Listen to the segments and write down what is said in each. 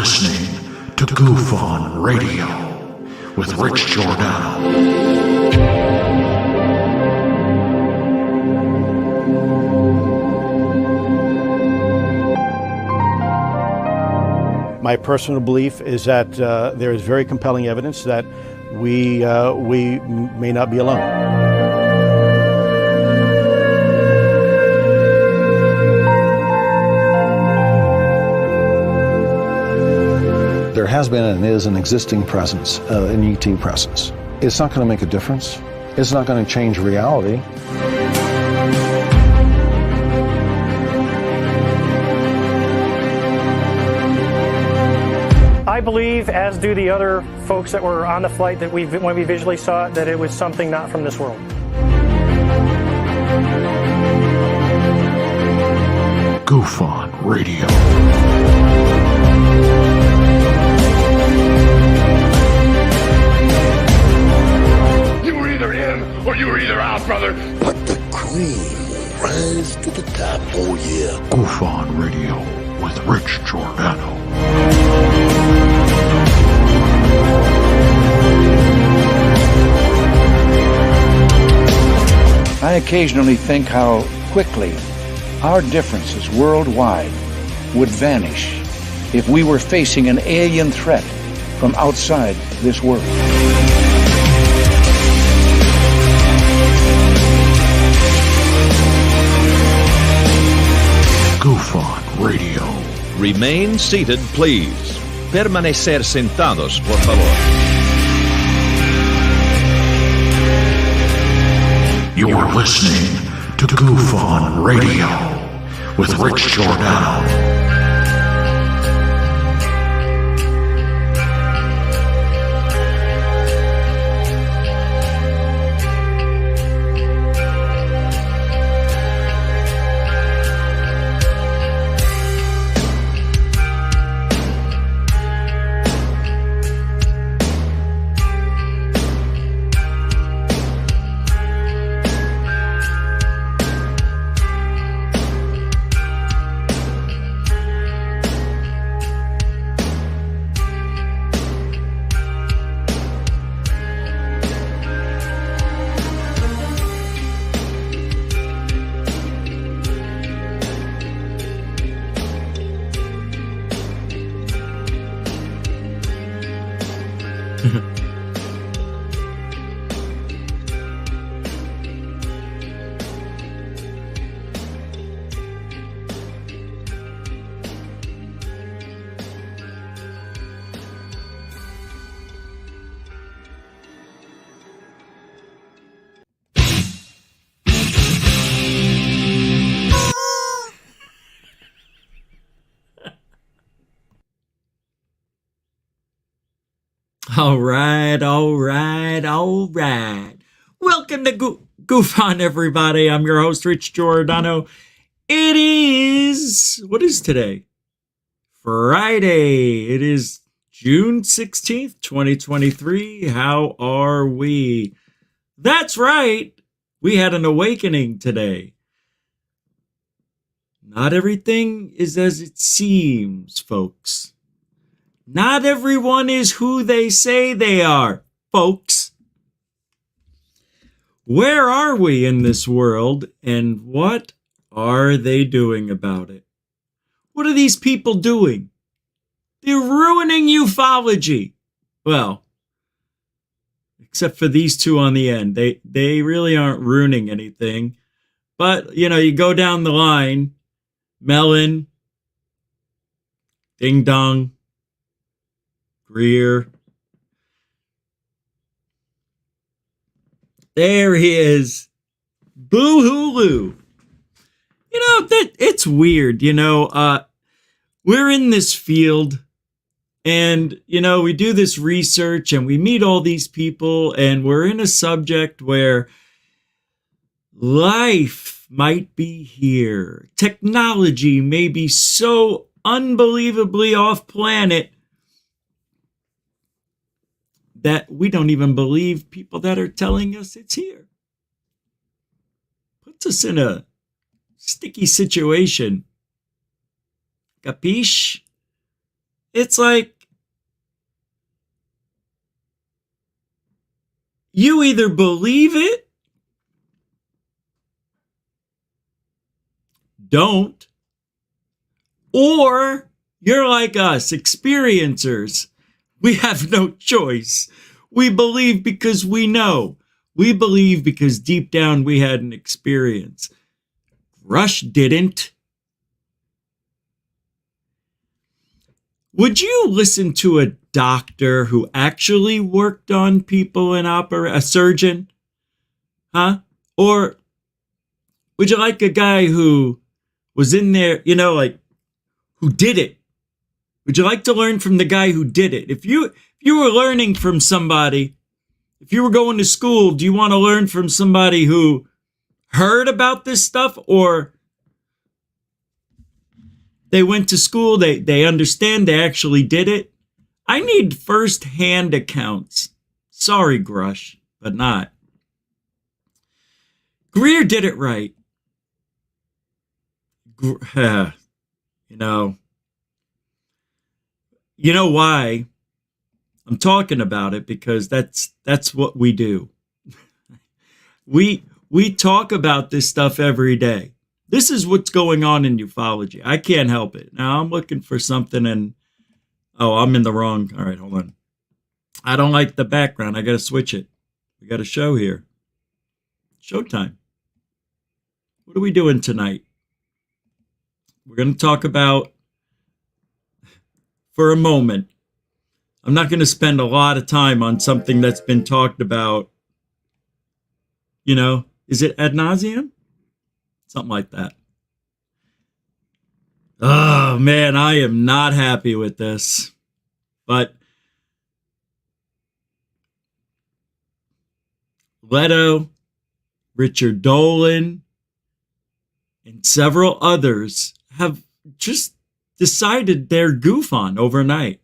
listening to Goof On Radio with Rich Giordano. My personal belief is that there is very compelling evidence that we may not be alone. There has been and is an existing presence, an ET presence. It's not going to make a difference. It's not going to change reality. I believe, as do the other folks that were on the flight, that when we visually saw it, that it was something not from this world. Goof On Radio. You were either in or you were either out, brother. But the cream will rise to the top, oh yeah. Goof On Radio with Rich Giordano. I occasionally think how quickly our differences worldwide would vanish if we were facing an alien threat from outside this world. Goof On Radio. Remain seated, please. Permanecer sentados, por favor. You're listening to Goof On Radio with Rich Giordano. All right. Welcome to Goof On, everybody. I'm your host, Rich Giordano. It is, what is today? Friday. It is June 16th, 2023. How are we? That's right. We had an awakening today. Not everything is as it seems, folks. Not everyone is who they say they are, folks. Where are we in this world, and what are they doing about it? What are these people doing? They're ruining ufology. Well, except for these two on the end. They really aren't ruining anything. But, you go down the line. Mellon, Ding Dong, Greer. There he is. Boo-hoo-loo. It's weird, we're in this field and, we do this research and we meet all these people and we're in a subject where life might be here. Technology may be so unbelievably off planet that we don't even believe people that are telling us it's here. Puts us in a sticky situation. Capiche? it's like you either believe it, don't, or you're like us, experiencers. We have no choice. We believe because we know. We believe because deep down we had an experience. Rush didn't. Would you listen to a doctor who actually worked on people in a surgeon? Huh? Or would you like a guy who was in there, like who did it? Would you like to learn from the guy who did it? If you were learning from somebody, if you were going to school, do you want to learn from somebody who heard about this stuff, or they went to school, they understand, they actually did it? I need first-hand accounts. Sorry, Grush, but not. Greer did it right. You know why I'm talking about it? Because that's what we do. We talk about this stuff every day. This is what's going on in ufology. I can't help it. Now I'm looking for something and I'm in the wrong. All right, hold on. I don't like the background. I got to switch it. We got a show here. Showtime. What are we doing tonight? We're going to talk about, for a moment, I'm not going to spend a lot of time on something that's been talked about, is it ad nauseum? Something like that. Oh, man, I am not happy with this. But Lehto, Richard Dolan, and several others have just decided they're goof on overnight.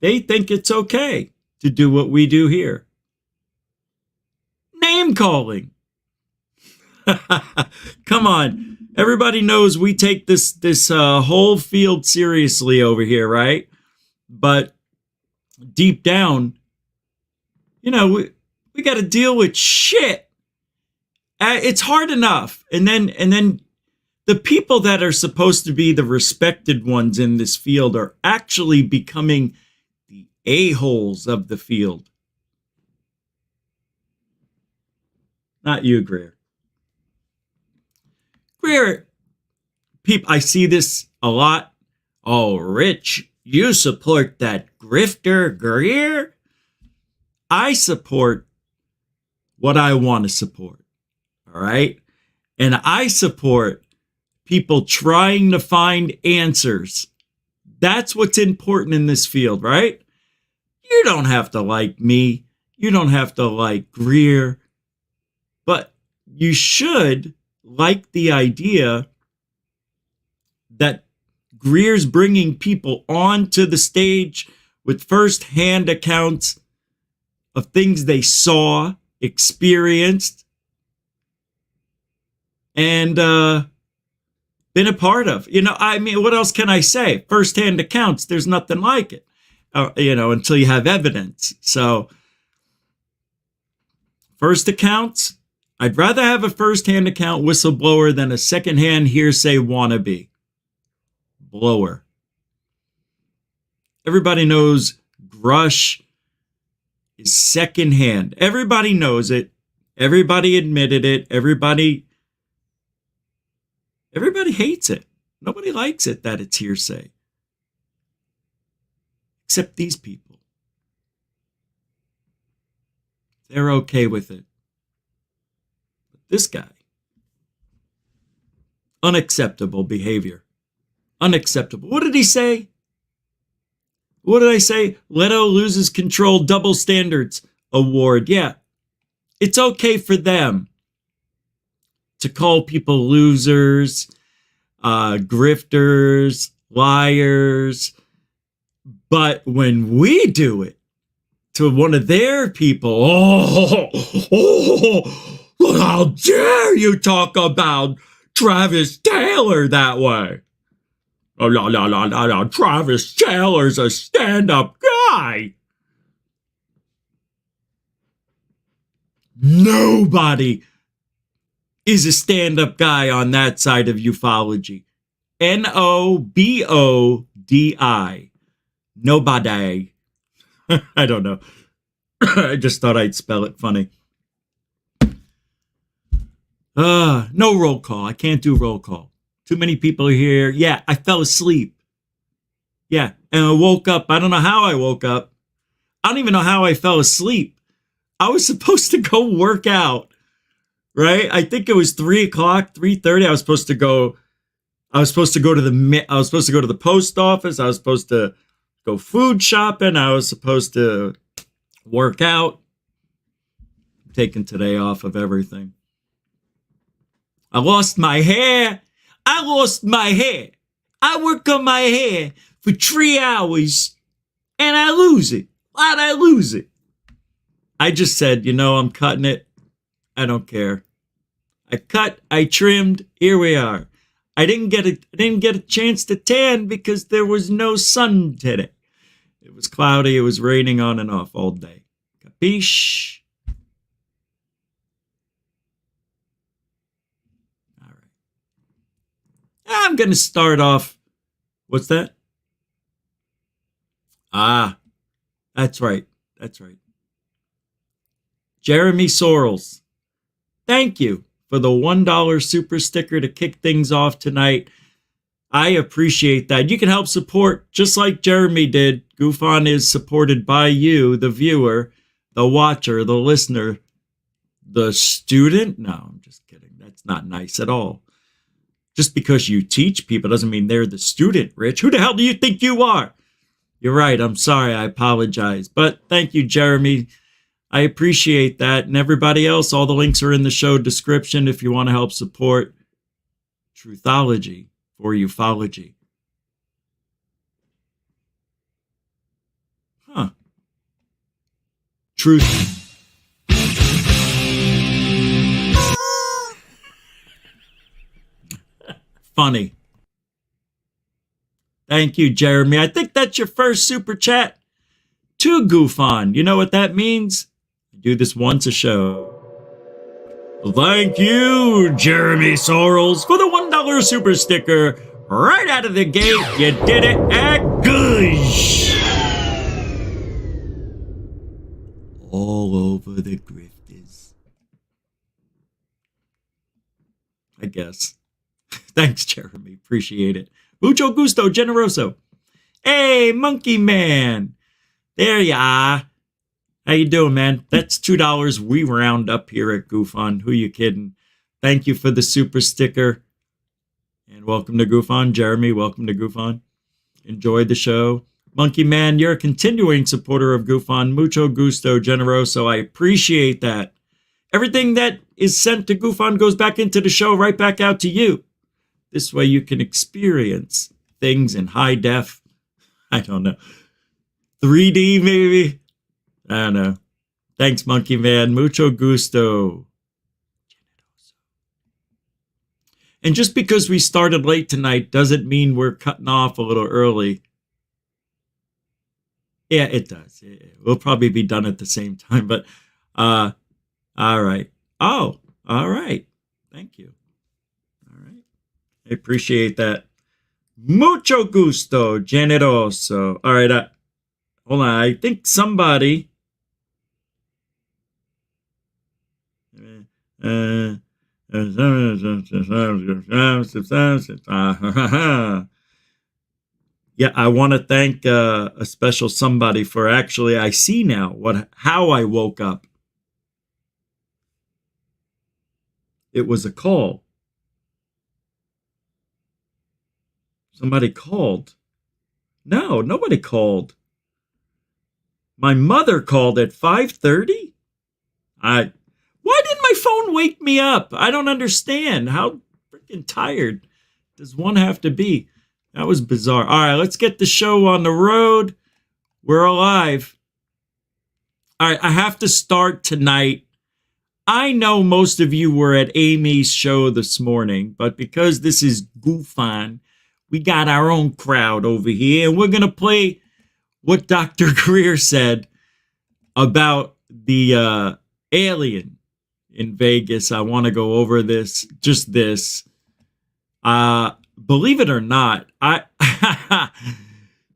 They think it's okay to do what we do here. Name calling. Come on. Everybody knows we take this whole field seriously over here, right? But deep down, we got to deal with shit. It's hard enough. And then the people that are supposed to be the respected ones in this field are actually becoming the a-holes of the field. Not you, Greer. Greer, I see this a lot. Oh, Rich, you support that grifter Greer? I support what I want to support. All right? And I support people trying to find answers. That's what's important in this field, right? You don't have to like me. You don't have to like Greer. But you should like the idea that Greer's bringing people onto the stage with first-hand accounts of things they saw, experienced, and been a part of. What else can I say? First-hand accounts, there's nothing like it, until you have evidence. So, first accounts, I'd rather have a first-hand account whistleblower than a second-hand hearsay wannabe blower. Everybody knows Grush is second-hand. Everybody knows it. Everybody admitted it. Everybody hates it. Nobody likes it that it's hearsay. Except these people. They're okay with it. But this guy, unacceptable behavior. Unacceptable. What did he say? What did I say? Lehto loses control, double standards award. Yeah, it's okay for them to call people losers, grifters, liars. But when we do it to one of their people, look, how dare you talk about Travis Taylor that way? Oh, la, Travis Taylor's a stand-up guy. Nobody is a stand-up guy on that side of ufology. Nobody. Nobody. I don't know. I just thought I'd spell it funny. No roll call. I can't do roll call. Too many people are here. Yeah, I fell asleep. Yeah, and I woke up. I don't know how I woke up. I don't even know how I fell asleep. I was supposed to go work out, right? I think it was 3 o'clock, 3:30. I was supposed to go to the post office. I was supposed to go food shopping. I was supposed to work out. I'm taking today off of everything. I lost my hair. I work on my hair for 3 hours and I lose it. Why'd I lose it? I just said, I'm cutting it. I don't care. I cut, I trimmed, here we are. I didn't get a chance to tan because there was no sun today. It was cloudy, it was raining on and off all day. Capiche? All right. I'm going to start off. What's that? That's right. Jeremy Sorrells, thank you for the $1 super sticker to kick things off tonight. I appreciate that. You can help support just like Jeremy did. GoofOn is supported by you, the viewer, the watcher, the listener, the student. No, I'm just kidding. That's not nice at all. Just because you teach people doesn't mean they're the student, Rich. Who the hell do you think you are? You're right. I'm sorry. I apologize. But thank you, Jeremy. I appreciate that. And everybody else, all the links are in the show description if you want to help support Truthology for ufology. Truth. Funny. Thank you, Jeremy. I think that's your first super chat to GoofOn. You know what that means? I do this once a show. Thank you, Jeremy Sorrells, for the $1 super sticker. Right out of the gate, you did it at Gush. All over the grifters. I guess. Thanks, Jeremy. Appreciate it. Mucho gusto, generoso. Hey, Monkey Man. There you are. How you doing, man? That's $2 we round up here at GoofOn. Who you kidding? Thank you for the super sticker. And welcome to GoofOn. Jeremy, welcome to GoofOn. Enjoyed the show. Monkey Man, you're a continuing supporter of GoofOn. Mucho gusto, generoso. I appreciate that. Everything that is sent to GoofOn goes back into the show, right back out to you. This way you can experience things in high def. I don't know. 3D maybe? I don't know. Thanks, Monkey Man. Mucho gusto. And just because we started late tonight doesn't mean we're cutting off a little early. Yeah, it does. We'll probably be done at the same time, but all right. Oh, all right. Thank you. All right. I appreciate that. Mucho gusto, generoso. All right. Hold on. I think somebody. Yeah, I want to thank a special somebody for actually, I see now how I woke up. It was a call. Somebody called. No, nobody called. My mother called at 5:30. Why didn't my phone wake me up? I don't understand. How freaking tired does one have to be? That was bizarre. All right, let's get the show on the road. We're alive. All right, I have to start tonight. I know most of you were at Amy's show this morning, but because this is GoofOn, We got our own crowd over here, and we're going to play what Dr. Greer said about the alien in Vegas. I want to go over this, just this. Believe it or not,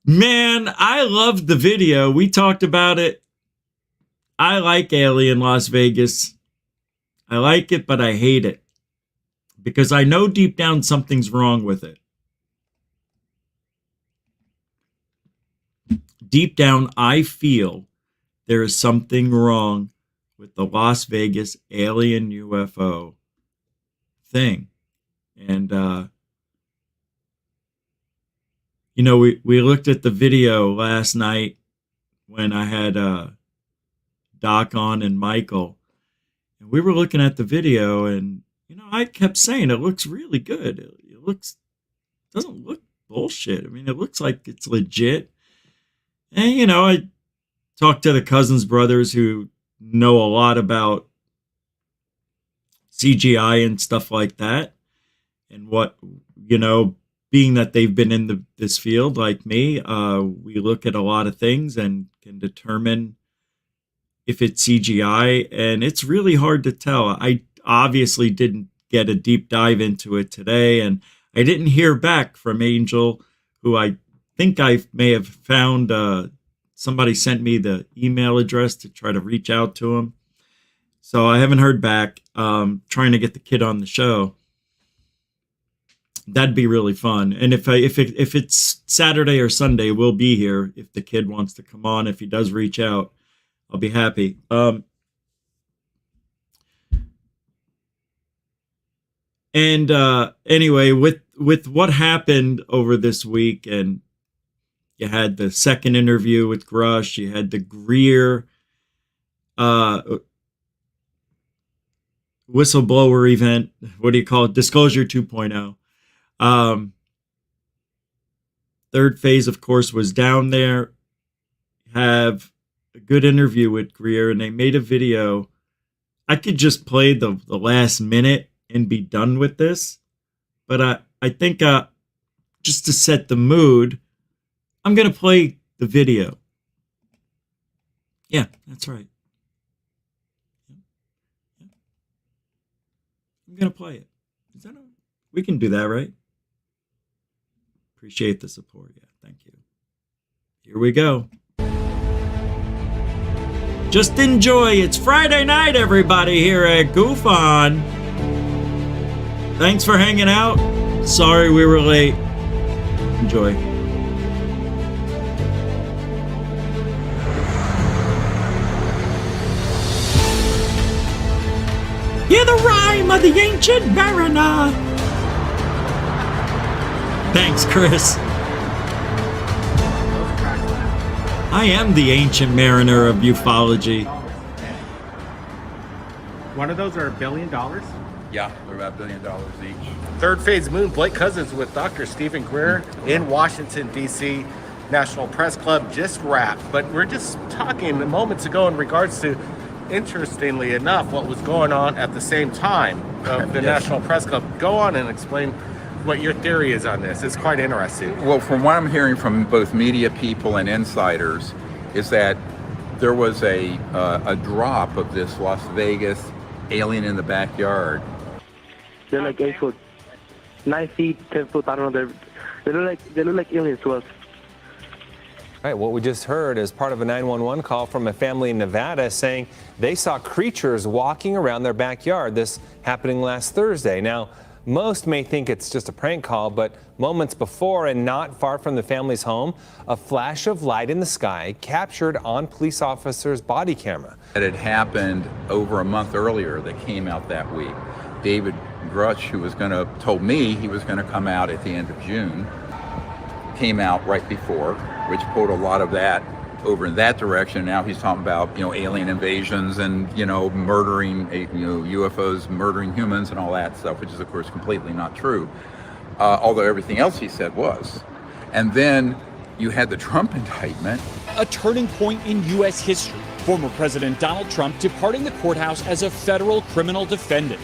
man, I loved the video. We talked about it. I like Alien Las Vegas. I like it, but I hate it. Because I know deep down something's wrong with it. Deep down, I feel there is something wrong with the Las Vegas alien UFO thing. And, you know, we looked at the video last night when I had Doc on and Michael. And we were looking at the video, and, you know, I kept saying it looks really good. It doesn't look bullshit. I mean, it looks like it's legit. And, you know, I talked to the Cousins brothers who know a lot about CGI and stuff like that. And what, you know, being that they've been in this field like me, we look at a lot of things and can determine if it's CGI. And it's really hard to tell. I obviously didn't get a deep dive into it today. And I didn't hear back from Angel, who I think I may have found. Somebody sent me the email address to try to reach out to him. So I haven't heard back. Trying to get the kid on the show. That'd be really fun. And if it's Saturday or Sunday, we'll be here. If the kid wants to come on, if he does reach out, I'll be happy. Anyway, with what happened over this week, and you had the second interview with Grush, you had the Greer whistleblower event. What do you call it? Disclosure 2.0. Third Phase, of course, was down there. Have a good interview with Greer, and they made a video. I could just play the last minute and be done with this, but I think just to set the mood, I'm gonna play the video. Yeah, that's right. I'm gonna play it. We can do that, right? Appreciate the support. Yeah, thank you. Here we go. Just enjoy. It's Friday night, everybody, here at Goof On. Thanks for hanging out. Sorry we were late. Enjoy. Hear the rhyme of the ancient mariner. Thanks, Chris. I am the ancient mariner of ufology. One of those are $1 billion? Yeah, they're about $1 billion each. Third Phase Moon, Blake Cousins with Dr. Stephen Greer in Washington, D.C. National Press Club just wrapped. But we're just talking moments ago in regards to, interestingly enough, what was going on at the same time of the National Press Club. Go on and explain what your theory is on this. It's quite interesting. Well, from what I'm hearing from both media people and insiders, is that there was a drop of this Las Vegas alien in the backyard. They're like 8 foot, 9 feet, 10 foot. I don't know. They look like aliens to us. All right, what we just heard is part of a 911 call from a family in Nevada saying they saw creatures walking around their backyard. This happening last Thursday. Now, most may think it's just a prank call, but moments before and not far from the family's home, a flash of light in the sky captured on police officers' body camera. It had happened over a month earlier that came out that week. David Grush, who told me he was going to come out at the end of June, came out right before, which pulled a lot of that over in that direction. Now he's talking about, alien invasions and, murdering, UFOs murdering humans and all that stuff, which is, of course, completely not true. Although everything else he said was. And then you had the Trump indictment. A turning point in U.S. history. Former President Donald Trump departing the courthouse as a federal criminal defendant.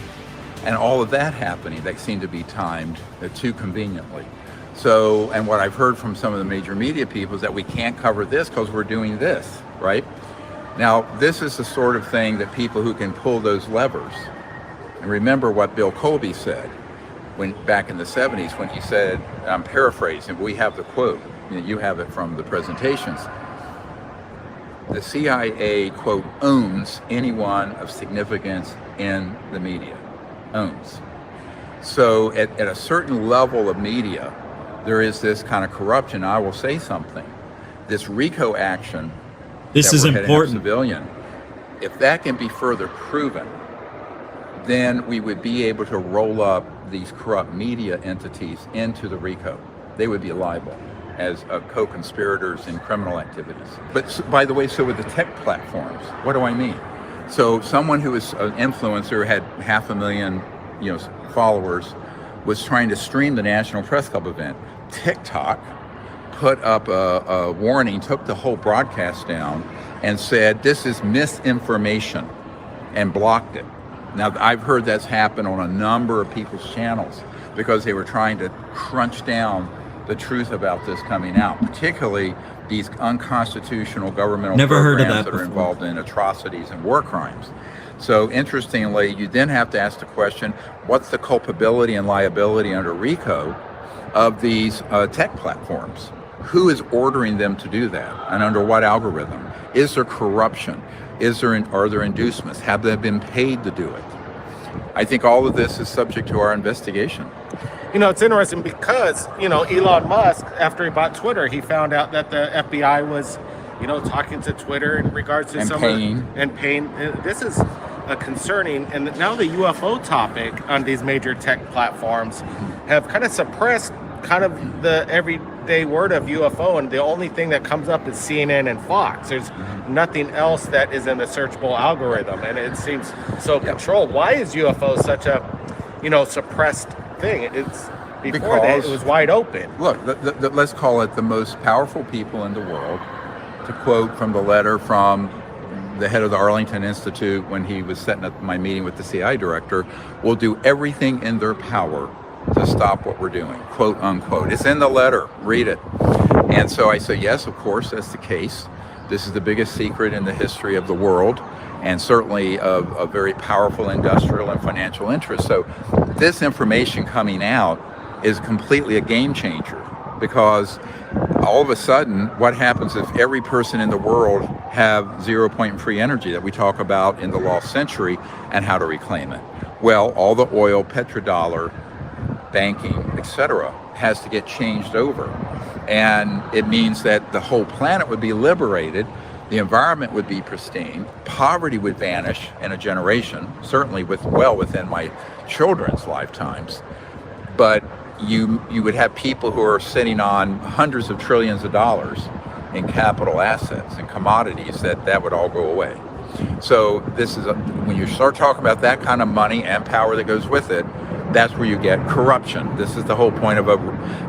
And all of that happening, that seemed to be timed too conveniently. So, and what I've heard from some of the major media people is that we can't cover this because we're doing this, right? Now, this is the sort of thing that people who can pull those levers, and remember what Bill Colby said when back in the 70s when he said, I'm paraphrasing, we have the quote, you have it from the presentations, the CIA, quote, owns anyone of significance in the media, owns. So at a certain level of media, there is this kind of corruption. I will say something. This RICO action, this is important. Civilian, if that can be further proven, then we would be able to roll up these corrupt media entities into the RICO. They would be liable as co-conspirators in criminal activities. But by the way, so with the tech platforms, what do I mean? So someone who is an influencer, had 500,000, followers, was trying to stream the National Press Club event. TikTok put up a warning, took the whole broadcast down, and said this is misinformation, and blocked it. Now, I've heard that's happened on a number of people's channels because they were trying to crunch down the truth about this coming out, particularly these unconstitutional governmental programs that are involved in atrocities and war crimes. So interestingly, you then have to ask the question, what's the culpability and liability under RICO of these tech platforms? Who is ordering them to do that, and under what algorithm? Is there corruption? Are there inducements? Have they been paid to do it? I think all of this is subject to our investigation. It's interesting because, Elon Musk, after he bought Twitter, he found out that the FBI was, talking to Twitter in regards to paying. This is concerning. And now the UFO topic on these major tech platforms have kind of suppressed kind of the everyday word of UFO, and the only thing that comes up is CNN and Fox. There's nothing else that is in the searchable algorithm, and it seems so controlled. Why is UFO such a, suppressed thing? It's before that it was wide open. Look, let's call it the most powerful people in the world. To quote from the letter from the head of the Arlington Institute when he was setting up my meeting with the CIA director, will do everything in their power to stop what we're doing, quote unquote. It's in the letter, read it. And so I say, yes, of course, that's the case. This is the biggest secret in the history of the world, and certainly of a very powerful industrial and financial interest. So this information coming out is completely a game changer, because all of a sudden, what happens if every person in the world have 0 point free energy that we talk about in the lost century and how to reclaim it? Well, all the oil, petrodollar, banking, etc., has to get changed over. And it means that the whole planet would be liberated, the environment would be pristine, poverty would vanish in a generation, certainly well within my children's lifetimes. But you would have people who are sitting on hundreds of trillions of dollars in capital assets and commodities that would all go away. So this is when you start talking about that kind of money and power that goes with it, that's where you get corruption. This is the whole point of a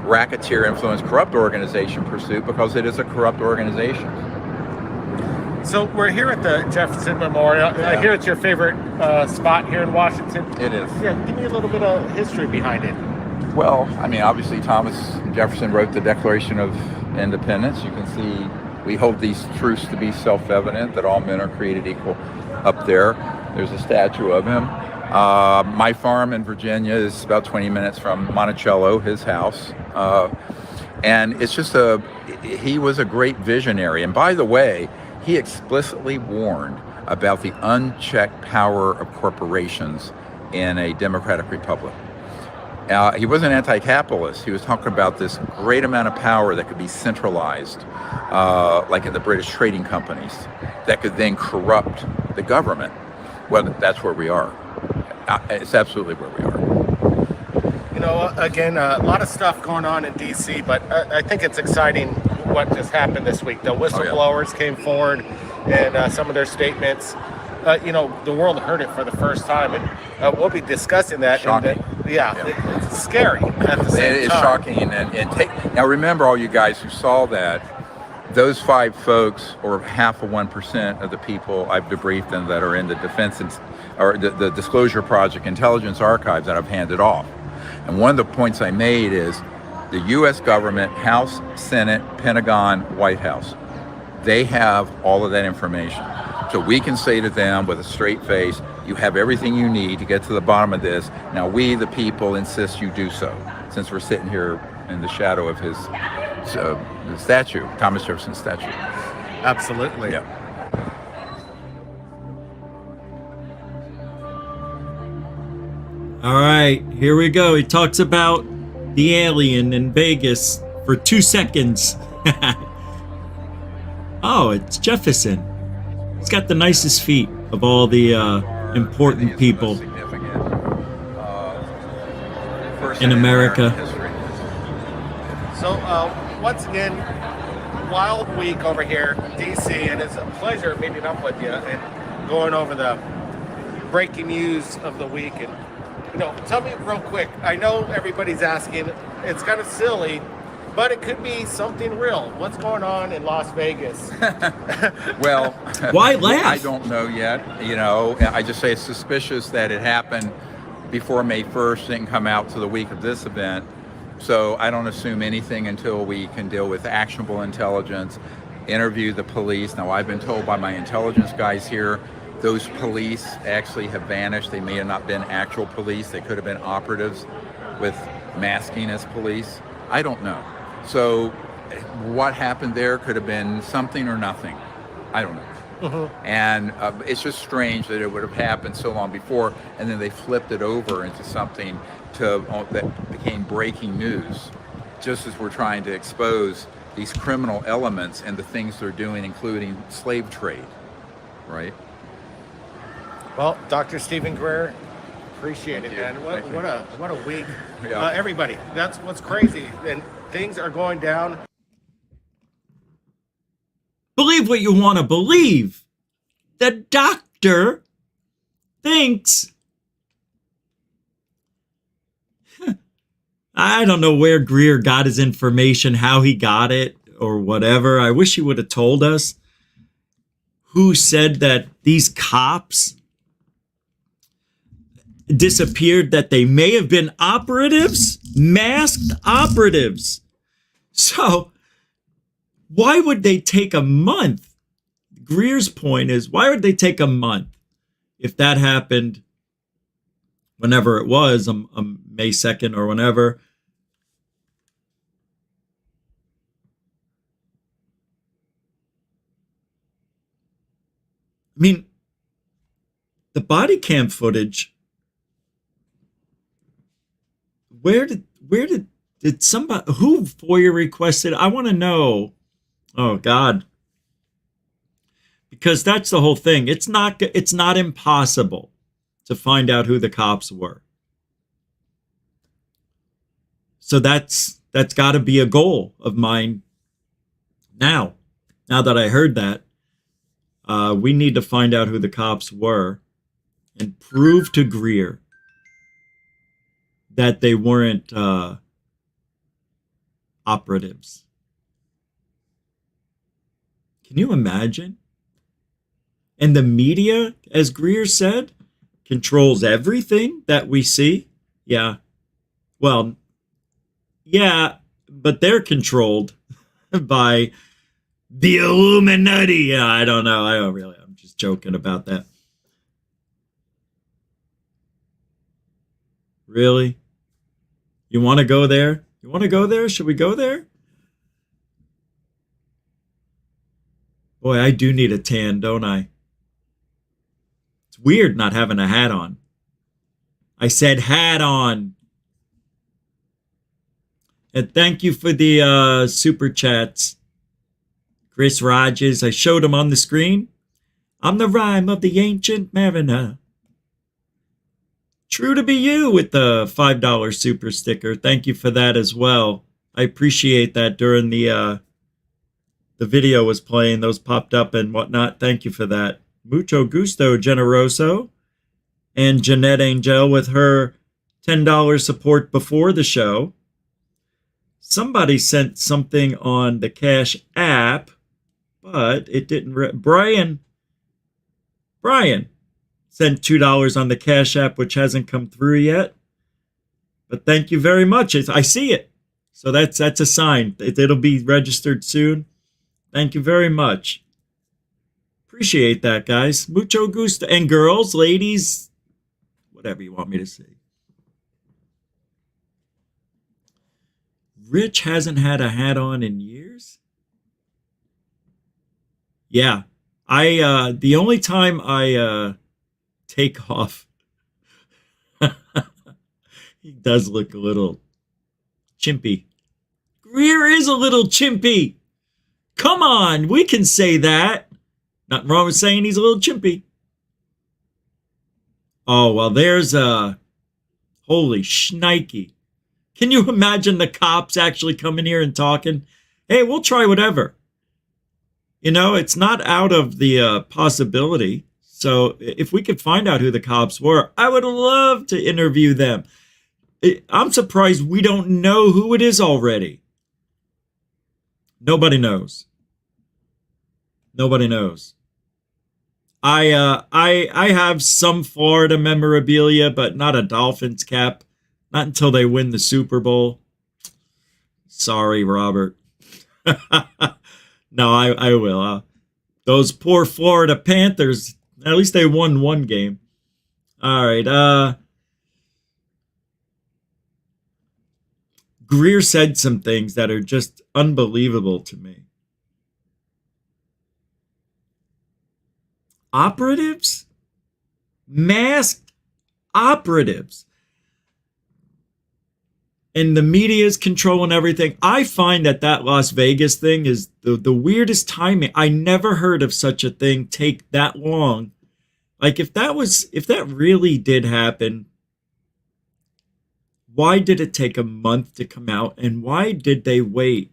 racketeer influenced corrupt organization pursuit, because it is a corrupt organization. So we're here at the Jefferson Memorial. Yeah. I hear it's your favorite spot here in Washington. It is. Yeah, give me a little bit of history behind it. Well, I mean, obviously Thomas Jefferson wrote the Declaration of Independence. You can see we hold these truths to be self-evident, that all men are created equal. Up there, there's a statue of him. My farm in Virginia is about 20 minutes from Monticello, his house. And it's just he was a great visionary. And by the way, he explicitly warned about the unchecked power of corporations in a democratic republic. He wasn't anti-capitalist. He was talking about this great amount of power that could be centralized, like in the British trading companies, that could then corrupt the government. Well, that's where we are. It's absolutely where we are. Again, a lot of stuff going on in D.C., but I think it's exciting what just happened this week. The whistleblowers came forward, and some of their statements, the world heard it for the first time, and we'll be discussing that. Shocking. It's scary at the same time. It is shocking. Now remember, all you guys who saw that, those 5 folks, or 0.5% of the people I've debriefed them that are in the the Disclosure Project intelligence archives that I've handed off. And one of the points I made is The U.S. government, House, Senate, Pentagon, White House, they have all of that information. So we can say to them with a straight face, you have everything you need to get to the bottom of this. Now we, the people, insist you do so, since we're sitting here in the shadow of his statue, Thomas Jefferson's statue. Absolutely. Yeah. All right, here we go. He talks about the alien in Vegas for 2 seconds. Oh, it's Jefferson. He's got the nicest feet of all the important people in America. So, once again, wild week over here, DC, and it's a pleasure meeting up with you and going over the breaking news of the week. And, tell me real quick, I know everybody's asking, it's kind of silly, but it could be something real. What's going on in Las Vegas? Well, why laugh? I don't know yet. I just say it's suspicious that it happened before May 1st, didn't come out to the week of this event. So I don't assume anything until we can deal with actionable intelligence, interview the police. Now, I've been told by my intelligence guys here, those police actually have vanished. They may have not been actual police. They could have been operatives with masking as police. I don't know. So what happened there could have been something or nothing. I don't know. Mm-hmm. And it's just strange that it would have happened so long before, and then they flipped it over into something that became breaking news, just as we're trying to expose these criminal elements and the things they're doing, including slave trade, right? Well, Dr. Stephen Greer, appreciate it, man. What a week. Yeah. Everybody, that's what's crazy. And things are going down. Believe what you want to believe. The doctor thinks. I don't know where Greer got his information, how he got it, or whatever. I wish he would have told us who said that these cops disappeared, that they may have been operatives, masked operatives. So why would they take a month? Greer's point is, why would they take a month if that happened whenever it was, May 2nd or whenever? I mean, the body cam footage, where did somebody, who FOIA requested? I want to know. Oh God. Because that's the whole thing. It's not impossible to find out who the cops were. So that's got to be a goal of mine. Now that I heard that, we need to find out who the cops were and prove to Greer that they weren't operatives. Can you imagine? And the media, as Greer said, controls everything that we see. Yeah. Well, yeah, but they're controlled by the Illuminati. Yeah, I don't know. I'm just joking about that. Really? You want to go there? You want to go there? Should we go there? Boy, I do need a tan, don't I? It's weird not having a hat on. I said hat on. And thank you for the super chats. Chris Rogers, I showed him on the screen. I'm the rhyme of the ancient mariner. True to be you with the $5 super sticker. Thank you for that as well. I appreciate that during the video was playing. Those popped up and whatnot. Thank you for that. Mucho gusto, Generoso. And Jeanette Angel with her $10 support before the show. Somebody sent something on the Cash app, but it didn't. Brian sent $2 on the Cash app, which hasn't come through yet. But thank you very much. I see it. So that's a sign. It'll be registered soon. Thank you very much. Appreciate that, guys. Mucho gusto. And girls, ladies, whatever you want me to say. Rich hasn't had a hat on in years? Yeah. The only time I take off, he does look a little chimpy. Greer is a little chimpy. Come on, we can say that. Nothing wrong with saying he's a little chimpy. Oh, well, there's holy shnikey. Can you imagine the cops actually coming here and talking? Hey, we'll try whatever. You know, it's not out of the possibility. So if we could find out who the cops were, I would love to interview them. I'm surprised we don't know who it is already. Nobody knows. Nobody knows. I have some Florida memorabilia, but not a Dolphins cap. Not until they win the Super Bowl. Sorry, Robert. No, I will. Those poor Florida Panthers, at least they won one game. All right. Greer said some things that are just unbelievable to me. Operatives? Masked operatives. And the media is controlling everything. I find that Las Vegas thing is the weirdest timing. I never heard of such a thing take that long. Like if that really did happen, why did it take a month to come out? And why did they wait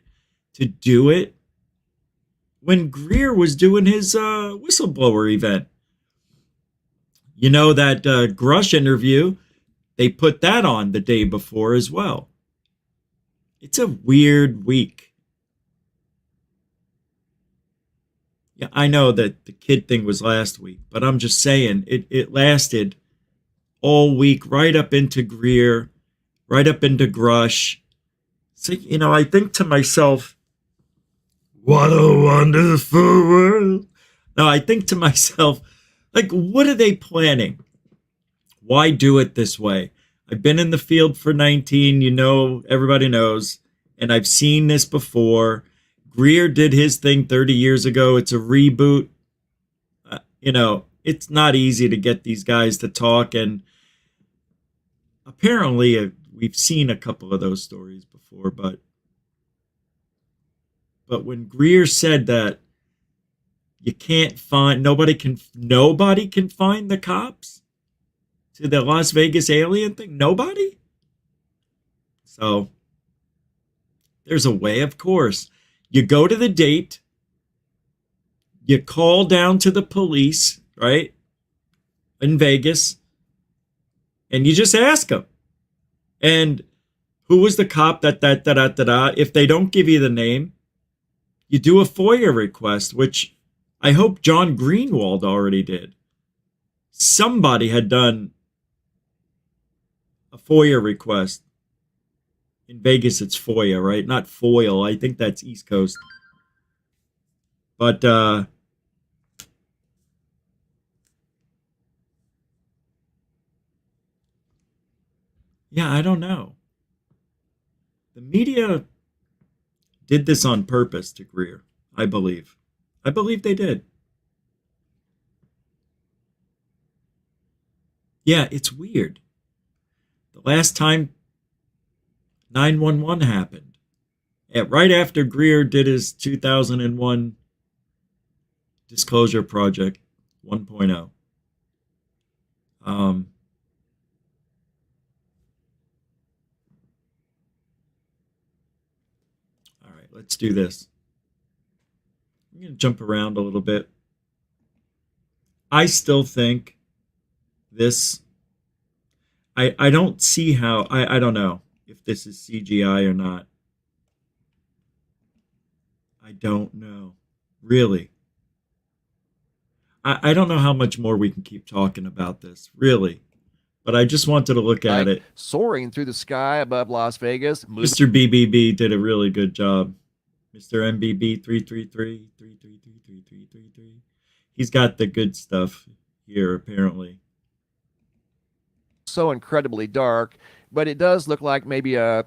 to do it when Greer was doing his whistleblower event? You know, that Grush interview, they put that on the day before as well. It's a weird week. Yeah, I know that the kid thing was last week, but I'm just saying it lasted all week, right up into Greer, right up into Grush. So, you know, I think to myself, what a wonderful world. No, I think to myself, like, what are they planning? Why do it this way? I've been in the field for 19, you know, everybody knows, and I've seen this before. Greer did his thing 30 years ago. It's a reboot. You know, it's not easy to get these guys to talk, and apparently we've seen a couple of those stories before, but when Greer said that you can't find, nobody can find the cops to the Las Vegas alien thing, nobody? So there's a way, of course. You go to the date, you call down to the police, right, in Vegas, and you just ask them. And who was the cop that. If they don't give you the name, you do a FOIA request, which I hope John Greenwald already did. Somebody had done a FOIA request. In Vegas, it's FOIA, right? Not FOIL. I think that's East Coast. But, yeah, I don't know. The media did this on purpose to Greer, I believe. I believe they did. Yeah, it's weird. The last time 911 happened, right after Greer did his 2001 Disclosure Project 1.0. All right, let's do this. I'm going to jump around a little bit. I still think this, I don't see how, I don't know if this is CGI or not. I don't know. Really. I don't know how much more we can keep talking about this. Really. but I just wanted to look at it. Soaring through the sky above Las Vegas. Mr. BBB did a really good job. Mr. MBB 333. He's got the good stuff here, apparently. So incredibly dark, but it does look like maybe a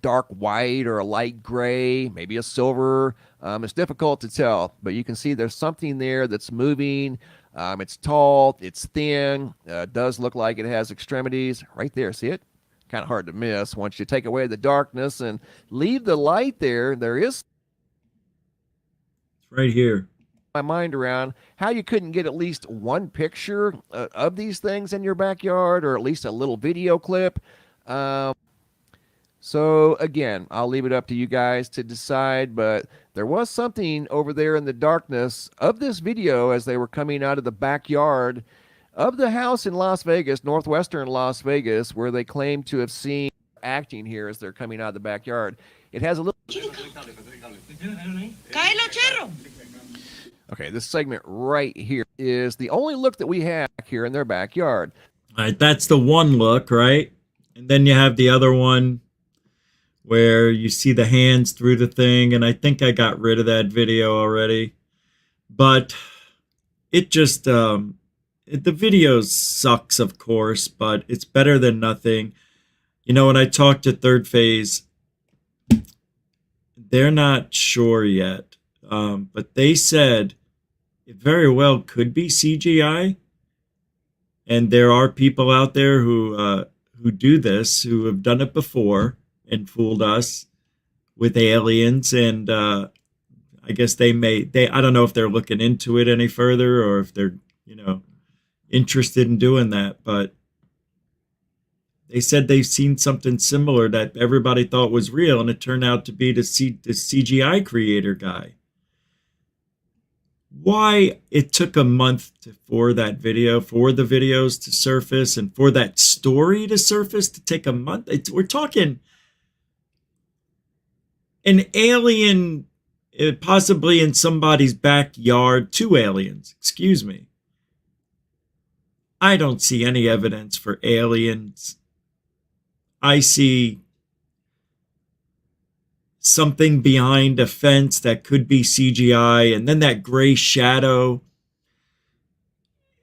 dark white or a light gray, maybe a silver. It's difficult to tell, but you can see there's something there that's moving. It's tall, it's thin, does look like it has extremities right there. See it? Kind of hard to miss. Once you take away the darkness and leave the light there, there is right here. My mind around how you couldn't get at least one picture of these things in your backyard, or at least a little video clip. So again, I'll leave it up to you guys to decide, but there was something over there in the darkness of this video as they were coming out of the backyard of the house in Las Vegas, northwestern Las Vegas, where they claim to have seen acting here as they're coming out of the backyard. It has a little... Okay, this segment right here is the only look that we have here in their backyard. All right, that's the one look, right? And then you have the other one where you see the hands through the thing, and I think I got rid of that video already. But it just, the video sucks, of course, but it's better than nothing. You know, when I talked to Third Phase, they're not sure yet. But they said it very well could be CGI, and there are people out there who do this, who have done it before and fooled us with aliens. And I guess I don't know if they're looking into it any further or if they're interested in doing that, but they said they've seen something similar that everybody thought was real, and it turned out to be the CGI creator guy. Why it took a month for the videos to surface and for that story to surface to take a month? We're talking an alien possibly in somebody's backyard, 2 aliens, excuse me. I don't see any evidence for aliens. I see something behind a fence that could be CGI, and then that gray shadow.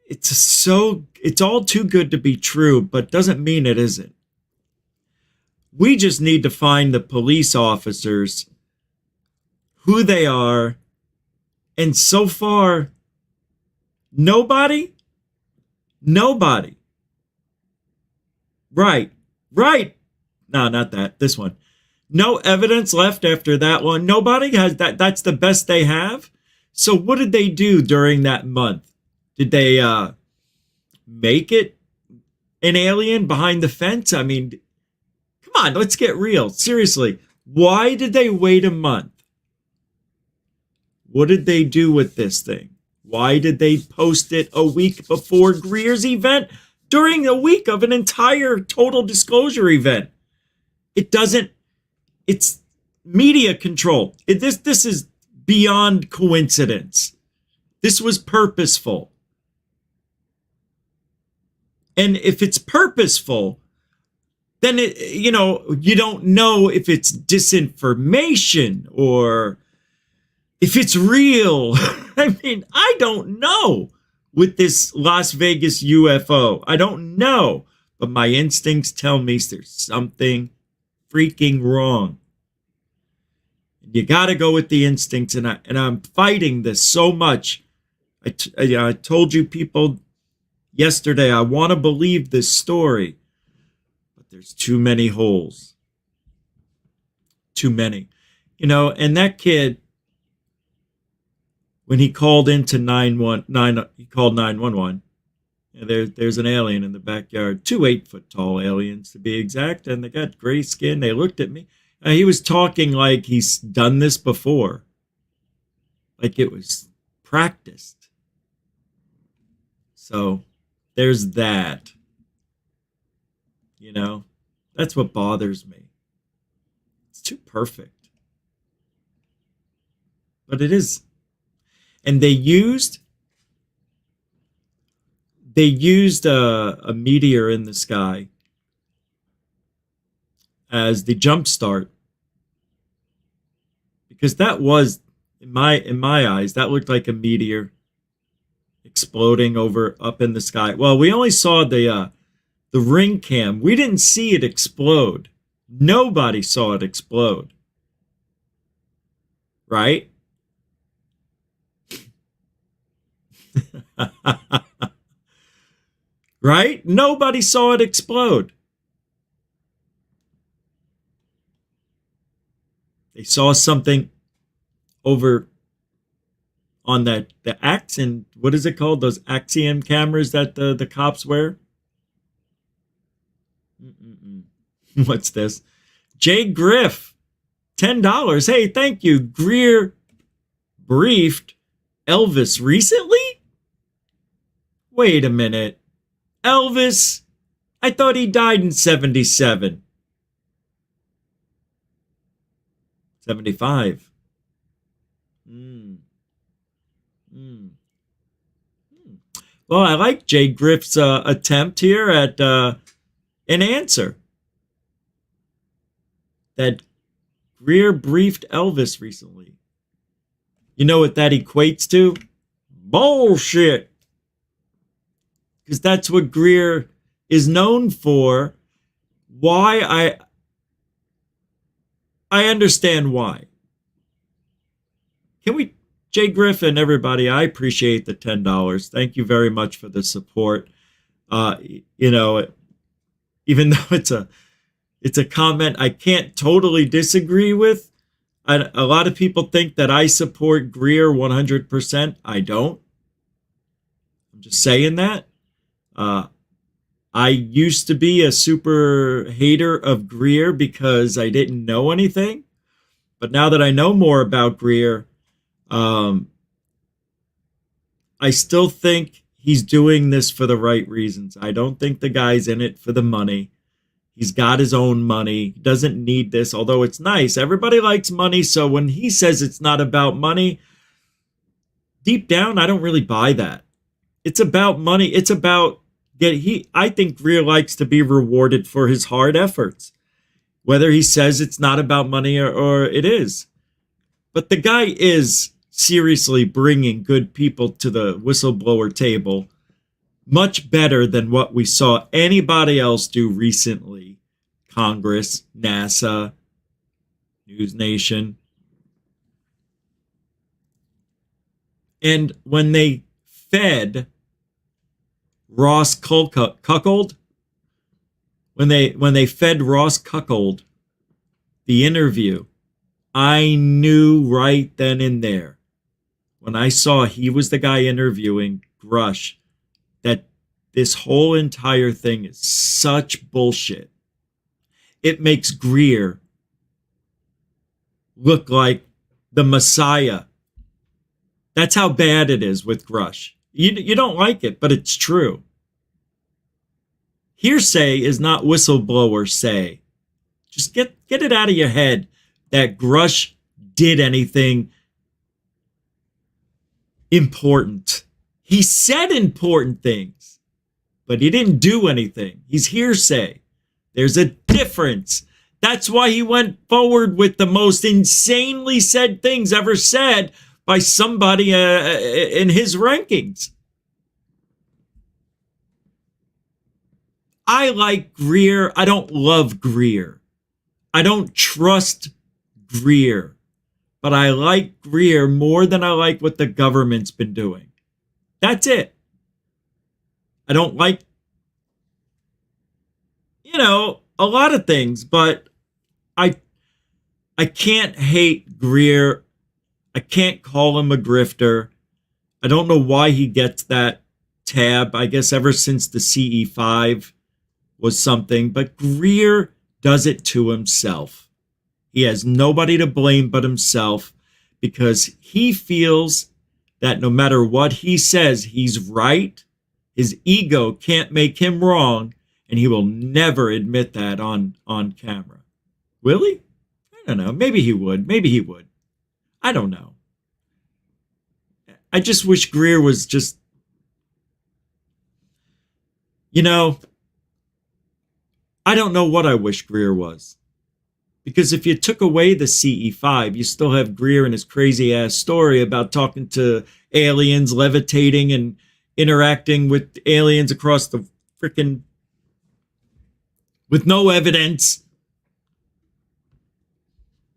It's all too good to be true, but doesn't mean it isn't. We just need to find the police officers, who they are, and so far, nobody. Right. No, not that. This one. No evidence left after that one. Nobody has that. That's the best they have. So what did they do during that month? Did they make it an alien behind the fence? I mean, come on, let's get real. Seriously, why did they wait a month? What did they do with this thing? Why did they post it a week before Greer's event, during a week of an entire total disclosure event? It's media control. This is beyond coincidence. This was purposeful. And if it's purposeful, then you don't know if it's disinformation or if it's real. I mean, I don't know with this Las Vegas UFO. I don't know. But my instincts tell me there's something freaking wrong. You got to go with the instincts, and I'm fighting this so much. I told you people yesterday, I want to believe this story, but there's too many holes. Too many. And that kid, when he called into 911, he called 911. There's an alien in the backyard, 2 8-foot-tall aliens to be exact, and they got gray skin. They looked at me. He was talking like he's done this before, like it was practiced. So there's that. That's what bothers me. It's too perfect. But it is. And they used they used a meteor in the sky as the jump start, because that was, in my eyes, that looked like a meteor exploding up in the sky. Well, we only saw the ring cam. We didn't see it explode. Nobody saw it explode. Right? Right? Nobody saw it explode. They saw something over on the Axiom, what is it called? Those Axiom cameras that the cops wear? What's this? Jay Griff, $10. Hey, thank you. Greer briefed Elvis recently? Wait a minute. Elvis? I thought he died in 77. 75. Well, I like Jay Griff's attempt here at an answer. That Greer briefed Elvis recently. You know what that equates to? Bullshit. Because that's what Greer is known for. Why? I understand why. Can we, Jay Griffin, everybody, I appreciate the $10. Thank you very much for the support. You know, even though it's a comment I can't totally disagree with. A lot of people think that I support Greer 100%. I don't. I'm just saying that. I used to be a super hater of Greer because I didn't know anything. But now that I know more about Greer, I still think he's doing this for the right reasons. I don't think the guy's in it for the money. He's got his own money. He doesn't need this, although it's nice. Everybody likes money, so when he says it's not about money, deep down, I don't really buy that. It's about money. It's about I think Greer likes to be rewarded for his hard efforts, whether he says it's not about money or it is. But the guy is seriously bringing good people to the whistleblower table, much better than what we saw anybody else do recently. Congress, NASA, News Nation. And when they fed Ross Cuckold, when they fed Ross Cuckold the interview, I knew right then and there, when I saw he was the guy interviewing Grush, that this whole entire thing is such bullshit. It makes Greer look like the Messiah. That's how bad it is with Grush. You don't like it, but it's true. Hearsay is not whistleblower say. Just get it out of your head that Grush did anything important. He said important things, but he didn't do anything. He's hearsay. There's a difference. That's why he went forward with the most insanely said things ever said by somebody in his rankings. I like Greer. I don't love Greer. I don't trust Greer. But I like Greer more than I like what the government's been doing. That's it. I don't like, a lot of things, but I can't hate Greer. I can't call him a grifter. I don't know why he gets that tab. I guess ever since the CE5 was something, but Greer does it to himself. He has nobody to blame but himself because he feels that no matter what he says, he's right. His ego can't make him wrong, and he will never admit that on camera. Will he? I don't know. Maybe he would. Maybe he would. I don't know. I just wish Greer was just... You know, I don't know what I wish Greer was. Because if you took away the CE5, you still have Greer and his crazy ass story about talking to aliens, levitating and interacting with aliens across the frickin' with no evidence.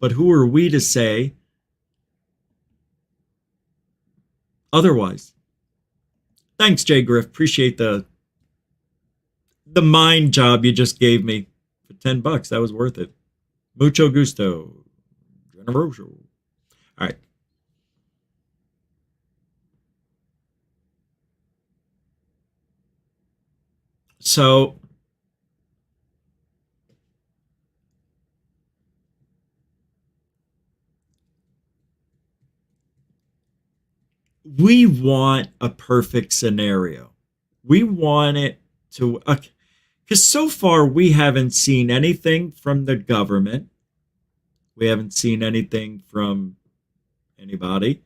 But who are we to say otherwise? Thanks, Jay Griff. Appreciate the mind job you just gave me for $10. That was worth it. Mucho gusto. Generoso. All right. So we want a perfect scenario. We want it to, because so far we haven't seen anything from the government. We haven't seen anything from anybody.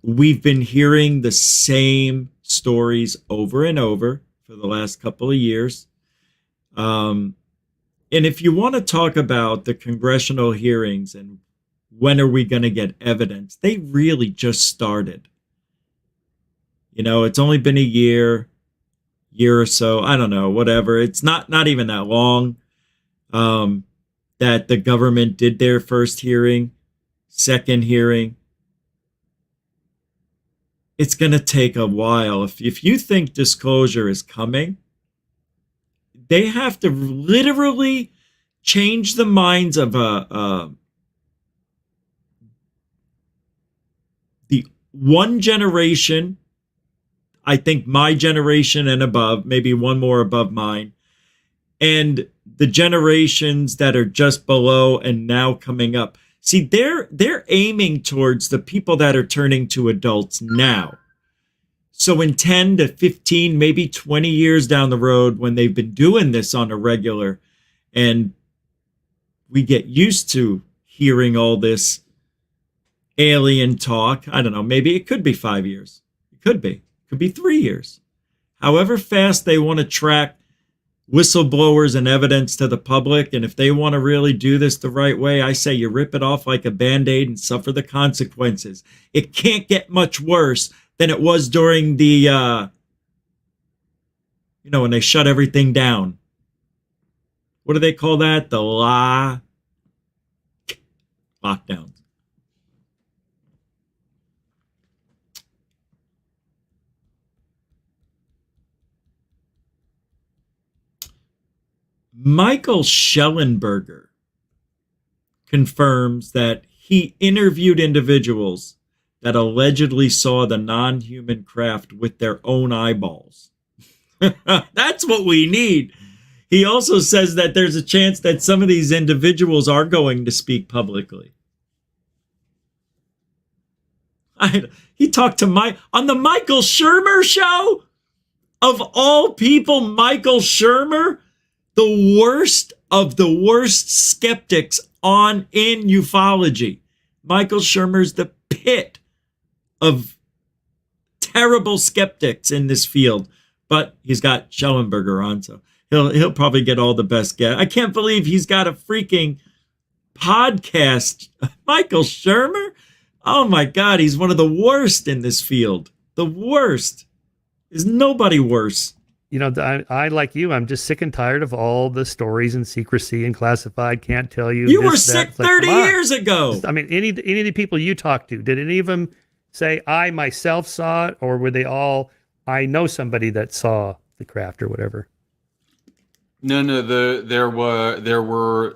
We've been hearing the same stories over and over for the last couple of years. And if you want to talk about the congressional hearings and when are we going to get evidence, they really just started. You know, it's only been a year or so. I don't know, whatever. It's not even that long that the government did their first hearing, second hearing. It's going to take a while. If you think disclosure is coming, they have to literally change the minds of the one generation, I think my generation and above, maybe one more above mine, and the generations that are just below and now coming up. See, they're aiming towards the people that are turning to adults now. So in 10 to 15, maybe 20 years down the road, when they've been doing this on a regular, and we get used to hearing all this alien talk, I don't know, maybe it could be 5 years. It could be 3 years. However fast they want to track whistleblowers and evidence to the public, and if they want to really do this the right way, I say you rip it off like a Band-Aid and suffer the consequences. It can't get much worse than it was during the, when they shut everything down. What do they call that? The lockdowns. Michael Schellenberger confirms that he interviewed individuals that allegedly saw the non-human craft with their own eyeballs. That's what we need. He also says that there's a chance that some of these individuals are going to speak publicly. He talked to on the Michael Shermer show? Of all people, Michael Shermer, the worst of the worst skeptics in ufology. Michael Shermer's the pit of terrible skeptics in this field, but he's got Schellenberger on, so he'll probably get all the best guests. I can't believe he's got a freaking podcast. Michael Shermer? Oh my God, he's one of the worst in this field. The worst. There's nobody worse. You know, I like you, I'm just sick and tired of all the stories and secrecy and classified, can't tell you. You were sick 30 years ago. I mean, any of the people you talked to, did any of them say, I myself saw it, or were they all, I know somebody that saw the craft or whatever? No, there were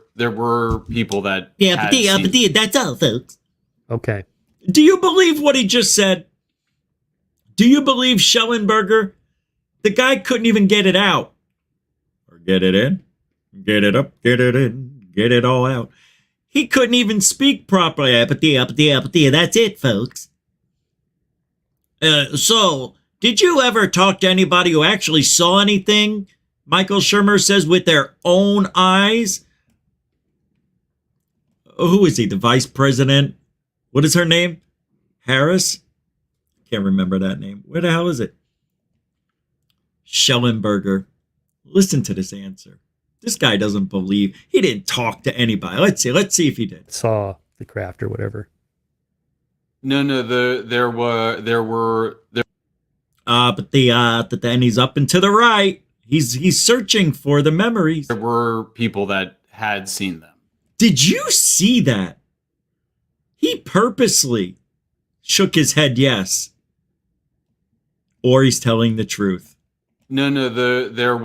people that but that's all, folks. Okay. Do you believe what he just said? Do you believe Schellenberger? The guy couldn't even get it out. Or get it in, get it up, get it in, get it all out. He couldn't even speak properly. That's it, folks. So, did you ever talk to anybody who actually saw anything? Michael Shermer says with their own eyes. Who is he? The vice president? What is her name? Harris? Can't remember that name. Where the hell is it? Schellenberger. Listen to this answer. This guy doesn't believe. He didn't talk to anybody. Let's see if he did. Saw the craft or whatever. No, there were. But and he's up and to the right. He's searching for the memories. There were people that had seen them. Did you see that? He purposely shook his head yes. Or he's telling the truth. No, there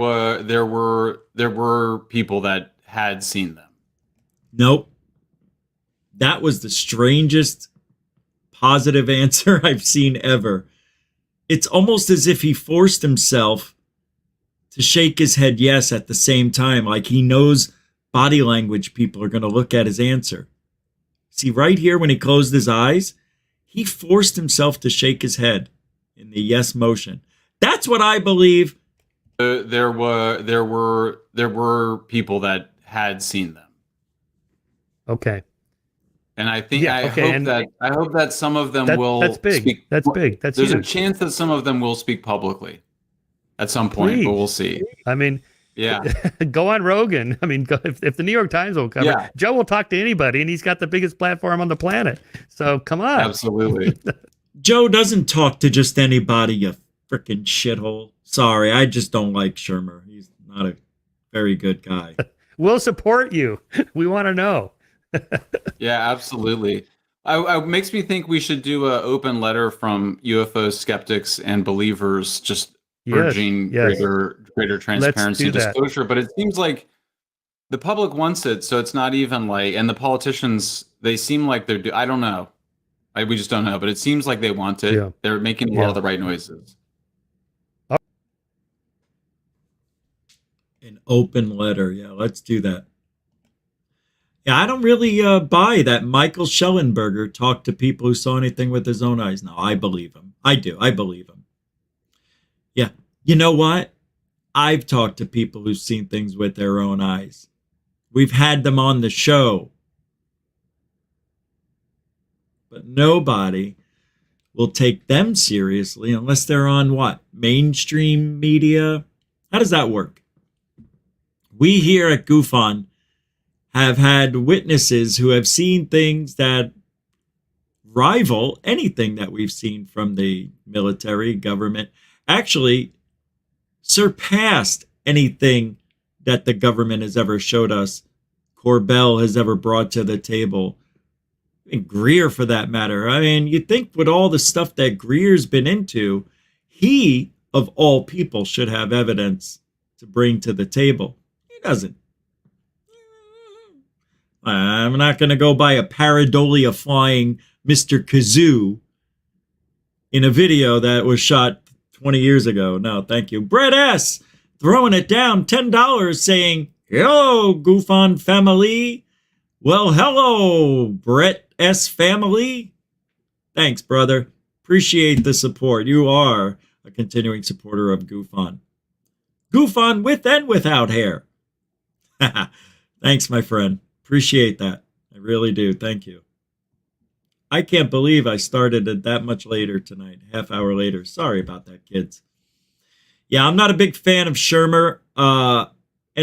were people that had seen them. Nope. That was the strangest positive answer I've seen ever. It's almost as if he forced himself to shake his head yes at the same time, like he knows body language people are going to look at his answer. See, right here when he closed his eyes, he forced himself to shake his head in the yes motion. That's what I believe. There were people that had seen them. Okay. And I think I hope that some of them will. That's big. Speak. That's big. That's There's huge. a chance that some of them will speak publicly at some point, Please. but we'll see. I mean, yeah. Go on Rogan. I mean, if the New York Times will cover, Yeah. Joe will talk to anybody, and he's got the biggest platform on the planet. So come on. Absolutely. Joe doesn't talk to just anybody, you freaking shithole. Sorry, I just don't like Shermer. He's not a very good guy. We'll support you. We want to know. Yeah, absolutely. It makes me think we should do an open letter from UFO skeptics and believers, just urging greater transparency and disclosure. But it seems like the public wants it, so it's not even like, and the politicians, they seem like they're. I don't know. We just don't know, but it seems like they want it. Yeah. They're making a lot of the right noises. An open letter. Yeah, let's do that. Yeah, I don't really buy that Michael Schellenberger talked to people who saw anything with his own eyes. No, I believe him. I do. I believe him. Yeah. You know what? I've talked to people who've seen things with their own eyes. We've had them on the show. But nobody will take them seriously unless they're on what? Mainstream media? How does that work? We here at GoofOn have had witnesses who have seen things that rival anything that we've seen from the military government, actually surpassed anything that the government has ever showed us, Corbell has ever brought to the table, and Greer for that matter. I mean, you think with all the stuff that Greer's been into, he, of all people, should have evidence to bring to the table. He doesn't. I'm not going to go buy a pareidolia flying Mr. Kazoo in a video that was shot 20 years ago. No, thank you. Brett S. throwing it down, $10, saying, hello, GoofOn family. Well, hello, Brett S. family. Thanks, brother. Appreciate the support. You are a continuing supporter of GoofOn. GoofOn with and without hair. Thanks, my friend. Appreciate that. I really do. Thank you. I can't believe I started it that much later tonight, half hour later. Sorry about that, kids. Yeah, I'm not a big fan of Shermer. And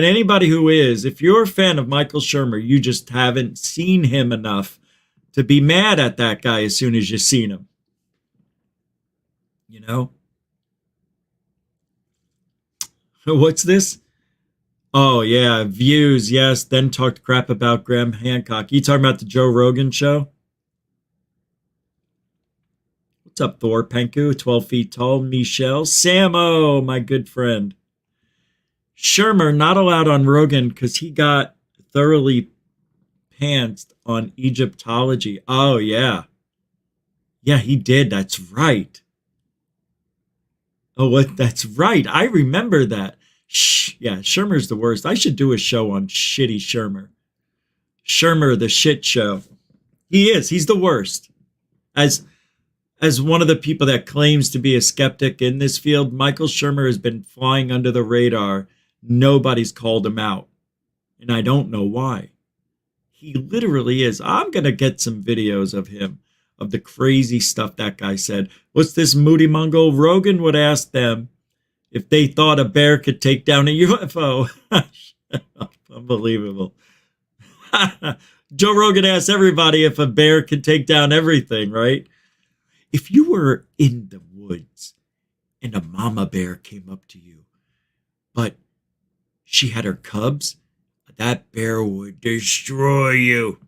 anybody who is, if you're a fan of Michael Shermer, you just haven't seen him enough to be mad at that guy as soon as you've seen him. You know? What's this? Oh, yeah, views, yes. Then talked crap about Graham Hancock. You talking about the Joe Rogan show? What's up, Thor Penku, 12 feet tall, Michelle, Samo, my good friend. Shermer not allowed on Rogan because he got thoroughly pantsed on Egyptology. Oh, yeah. Yeah, he did. That's right. Oh, what? That's right. I remember that. Yeah, Shermer's the worst. I should do a show on shitty Shermer. Shermer, the shit show. He is. He's the worst. As one of the people that claims to be a skeptic in this field, Michael Shermer has been flying under the radar. Nobody's called him out. And I don't know why. He literally is. I'm going to get some videos of him, of the crazy stuff that guy said. What's this moody Mongol? Rogan would ask them, if they thought a bear could take down a UFO. Unbelievable. Joe Rogan asks everybody if a bear could take down everything, right? If you were in the woods and a mama bear came up to you, but she had her cubs, that bear would destroy you.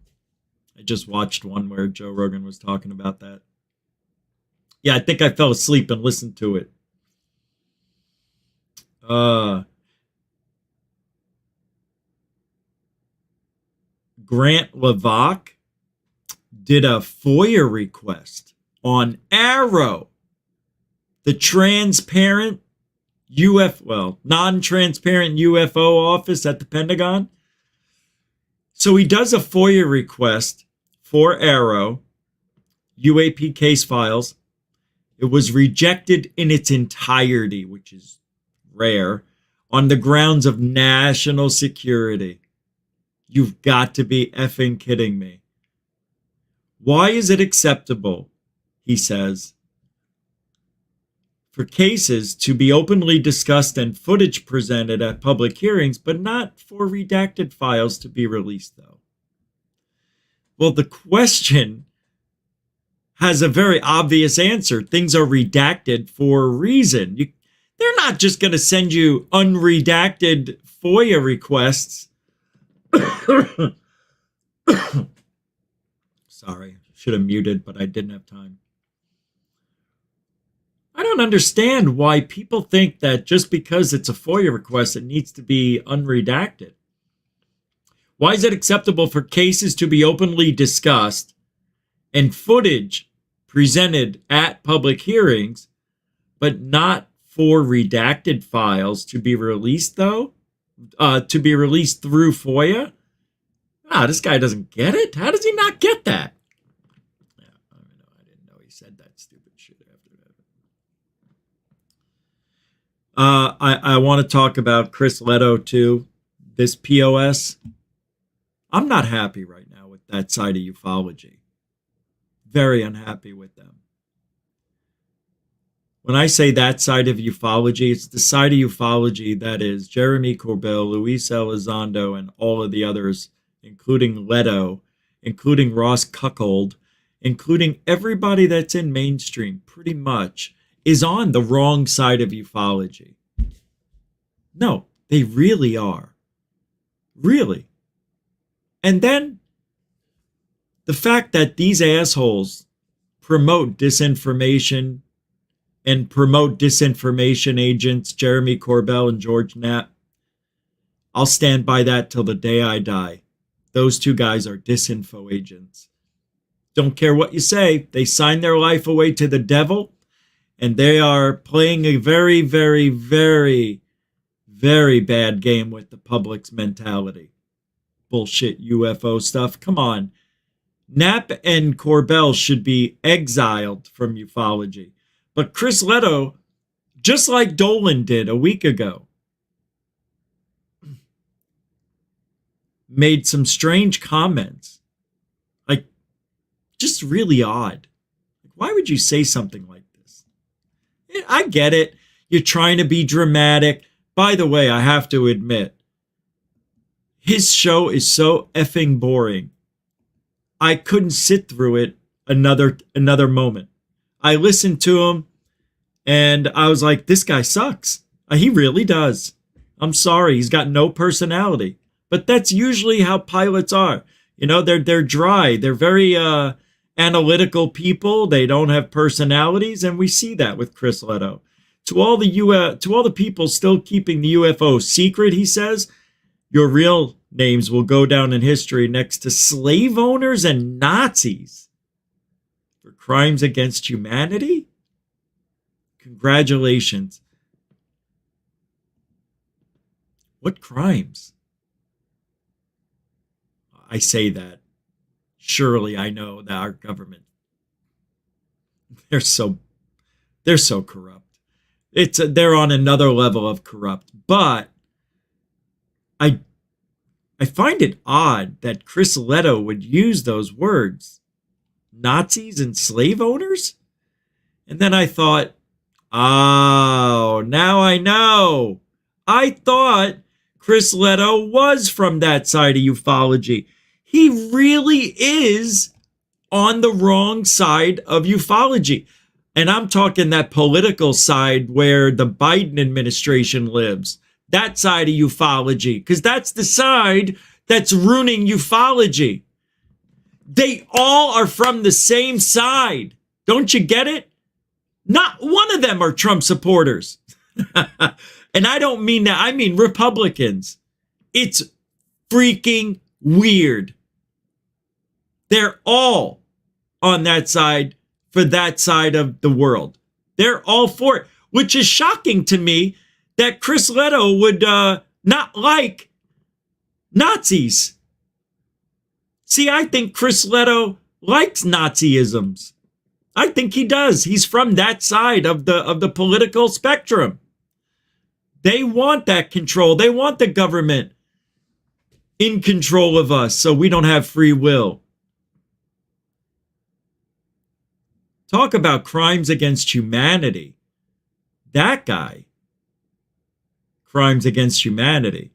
I just watched one where Joe Rogan was talking about that. Yeah, I think I fell asleep and listened to it. Grant Levac did a FOIA request on Arrow, the transparent non-transparent UFO office at the Pentagon. So he does a FOIA request for Arrow, UAP case files. It was rejected in its entirety, which is rare, on the grounds of national security. You've got to be effing kidding me. Why is it acceptable, he says, for cases to be openly discussed and footage presented at public hearings, but not for redacted files to be released, though? Well, the question has a very obvious answer. Things are redacted for a reason. They're not just going to send you unredacted FOIA requests. Sorry, should have muted, but I didn't have time. I don't understand why people think that just because it's a FOIA request, it needs to be unredacted. Why is it acceptable for cases to be openly discussed and footage presented at public hearings, but not for redacted files to be released, though? To be released through FOIA? This guy doesn't get it. How does he not get that? Yeah, I didn't know he said that stupid shit after that. I want to talk about Chris Lehto too. This POS. I'm not happy right now with that side of ufology. Very unhappy with them. When I say that side of ufology, it's the side of ufology that is Jeremy Corbell, Luis Elizondo, and all of the others, including Lehto, including Ross Cuckold, including everybody that's in mainstream, pretty much, is on the wrong side of ufology. No, they really are. Really. And then the fact that these assholes promote disinformation and promote disinformation agents, Jeremy Corbell and George Knapp, I'll stand by that till the day I die. Those two guys are disinfo agents. Don't care what you say. They sign their life away to the devil, and they are playing a very, very, very, very bad game with the public's mentality. Bullshit UFO stuff. Come on. Knapp and Corbell should be exiled from ufology. But Chris Lehto, just like Dolan did a week ago, made some strange comments. Like, just really odd. Why would you say something like this? I get it. You're trying to be dramatic. By the way, I have to admit, his show is so effing boring. I couldn't sit through it another moment. I listened to him and I was like, this guy sucks. He really does. I'm sorry. He's got no personality. But that's usually how pilots are. You know, they're dry. They're very analytical people. They don't have personalities, and we see that with Chris Lehto. To all the people still keeping the UFO secret, he says, your real names will go down in history next to slave owners and Nazis for crimes against humanity. Congratulations. What crimes? I say that. Surely I know that our government, they're so corrupt. They're on another level of corrupt. But I find it odd that Chris Lehto would use those words, Nazis and slave owners. And then I thought, Oh, now I know. I thought Chris Lehto was from that side of ufology. He really is on the wrong side of ufology. And I'm talking that political side where the Biden administration lives. That side of ufology. Because that's the side that's ruining ufology. They all are from the same side. Don't you get it? Not one of them are Trump supporters. And I don't mean that. I mean Republicans. It's freaking weird. They're all on that side for that side of the world. They're all for it, which is shocking to me that Chris Lehto would not like Nazis. See, I think Chris Lehto likes Nazisms. I think he does. He's from that side of the political spectrum. They want that control. They want the government in control of us so we don't have free will. Talk about crimes against humanity. That guy. Crimes against humanity.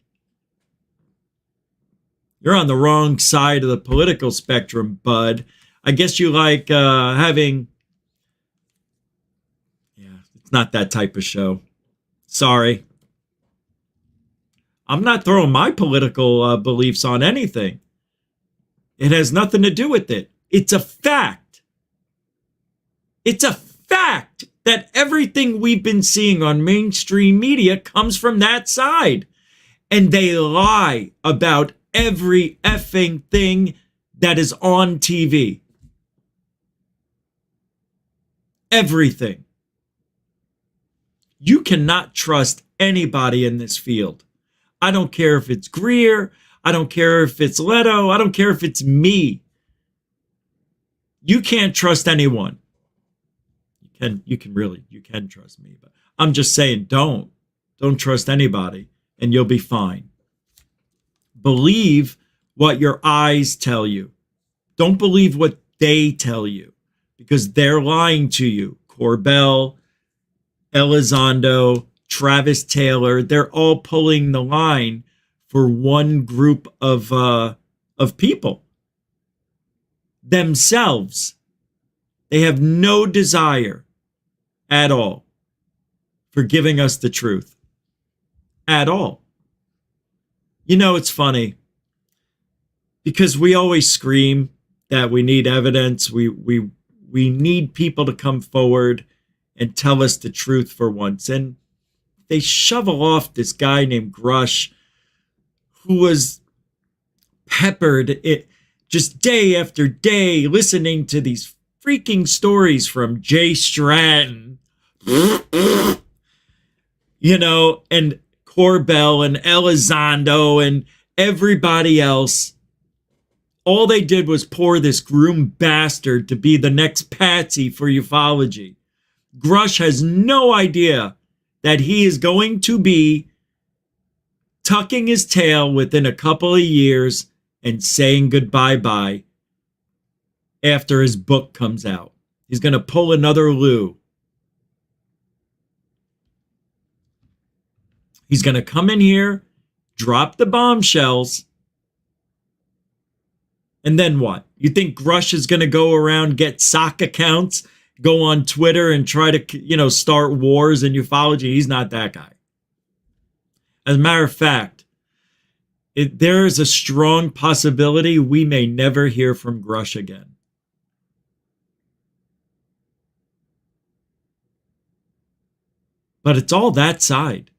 You're on the wrong side of the political spectrum, bud. I guess you like having... Yeah, it's not that type of show. Sorry. I'm not throwing my political beliefs on anything. It has nothing to do with it. It's a fact. It's a fact that everything we've been seeing on mainstream media comes from that side. And they lie about every effing thing that is on TV. Everything. You cannot trust anybody in this field. I don't care if it's Greer. I don't care if it's Lehto. I don't care if it's me. You can't trust anyone. You can trust me, but I'm just saying don't trust anybody and you'll be fine. Believe what your eyes tell you. Don't believe what they tell you because they're lying to you. Corbell, Elizondo, Travis Taylor, they're all pulling the line for one group of people. Themselves. They have no desire at all for giving us the truth. At all. You know, it's funny because we always scream that we need evidence. We need people to come forward and tell us the truth for once. And they shovel off this guy named Grush who was peppered just day after day listening to these freaking stories from Jay Stratton, you know, and Corbell and Elizondo and everybody else. All they did was pour this groom bastard to be the next patsy for ufology. Grush has no idea that he is going to be tucking his tail within a couple of years and saying goodbye-bye after his book comes out. He's going to pull another Lou. He's going to come in here, drop the bombshells, and then what? You think Grush is going to go around, get sock accounts, go on Twitter and try to, start wars in ufology? He's not that guy. As a matter of fact, there is a strong possibility we may never hear from Grush again. But it's all that side.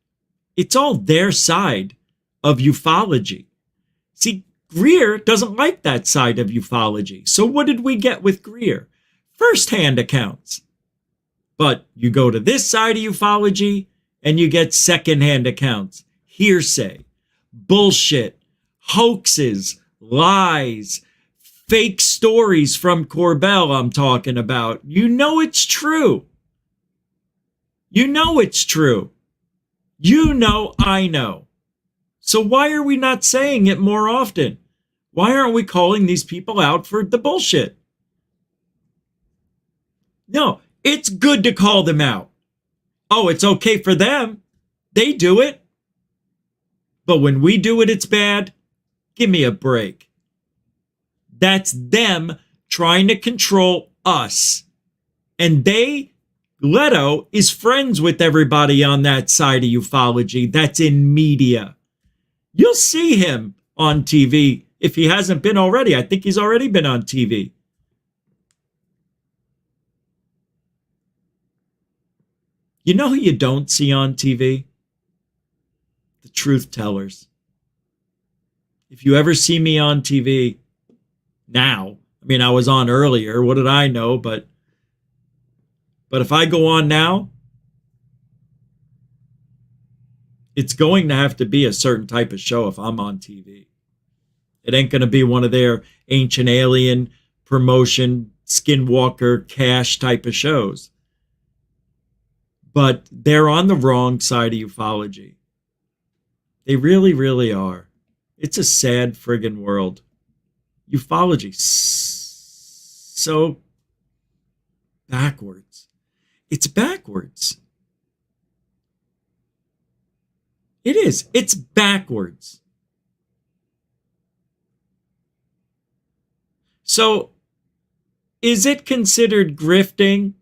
It's all their side of ufology. See, Greer doesn't like that side of ufology. So what did we get with Greer? First-hand accounts. But you go to this side of ufology and you get second-hand accounts. Hearsay, bullshit, hoaxes, lies, fake stories from Corbell I'm talking about. You know it's true. You know it's true. You know I know. So why are we not saying it more often? Why aren't we calling these people out for the bullshit? No, it's good to call them out. Oh, it's okay for them. They do it. But when we do it, it's bad. Give me a break. That's them trying to control us. And Lehto is friends with everybody on that side of ufology that's in media. You'll see him on TV if he hasn't been already. I think he's already been on TV. You know who you don't see on TV? The truth tellers. If you ever see me on TV now, I mean, I was on earlier. What did I know? But if I go on now, it's going to have to be a certain type of show if I'm on TV. It ain't going to be one of their ancient alien promotion, skinwalker, cash type of shows. But they're on the wrong side of ufology. They really, really are. It's a sad friggin' world. Ufology, so backwards. It's backwards. It is. It's backwards. So, is it considered grifting?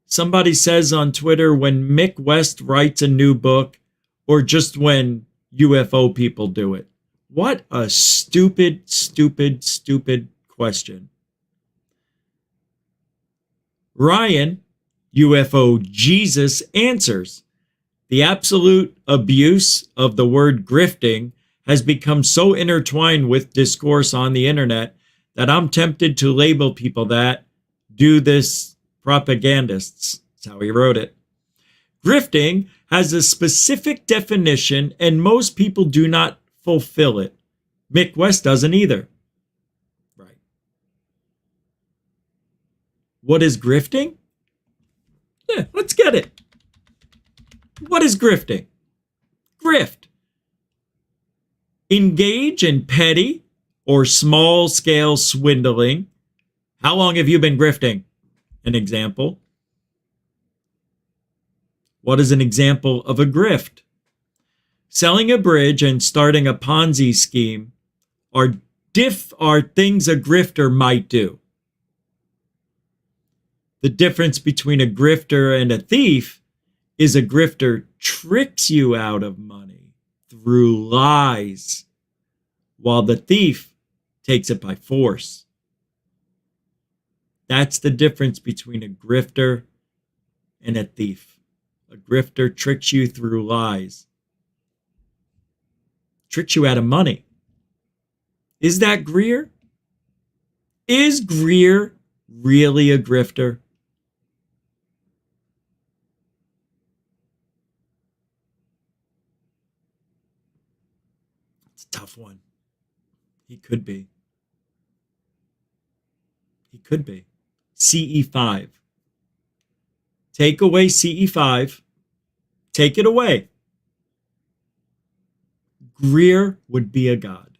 Somebody says on Twitter when Mick West writes a new book, or just when UFO people do it? What a stupid, stupid, stupid question. Ryan, UFO Jesus, answers. The absolute abuse of the word grifting has become so intertwined with discourse on the internet that I'm tempted to label people that do this propagandists. That's how he wrote it. Grifting has a specific definition and most people do not fulfill it. Mick West doesn't either. Right. What is grifting? Yeah, let's get it. What is grifting? Grift. Engage in petty or small-scale swindling. How long have you been grifting? An example. What is an example of a grift? Selling a bridge and starting a Ponzi scheme are things a grifter might do. The difference between a grifter and a thief is a grifter tricks you out of money through lies, while the thief takes it by force. That's the difference between a grifter and a thief. A grifter tricks you through lies, tricks you out of money. Is that Greer? Is Greer really a grifter? It's a tough one. He could be. He could be. CE5. Take away CE5. Take it away. Greer would be a god.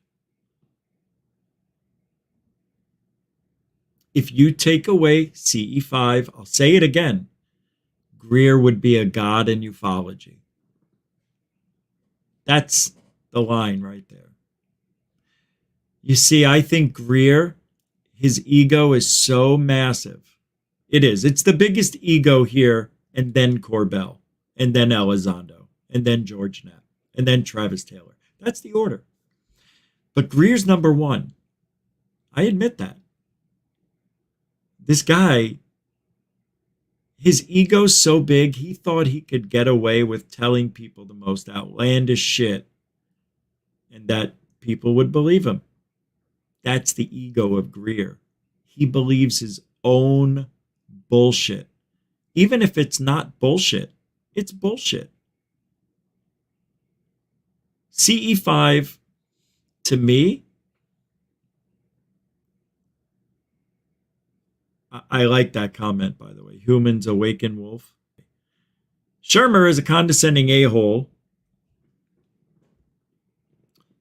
If you take away CE5, I'll say it again, Greer would be a god in ufology. That's the line right there. You see, I think Greer, his ego is so massive. It is. It's the biggest ego here, and then Corbell, and then Elizondo, and then George Knapp, and then Travis Taylor. That's the order. But Greer's number one. I admit that. This guy, his ego's so big, he thought he could get away with telling people the most outlandish shit and that people would believe him. That's the ego of Greer. He believes his own bullshit. Even if it's not bullshit, it's bullshit. CE5, to me, I like that comment, by the way. Humans awaken wolf. Shermer is a condescending a-hole.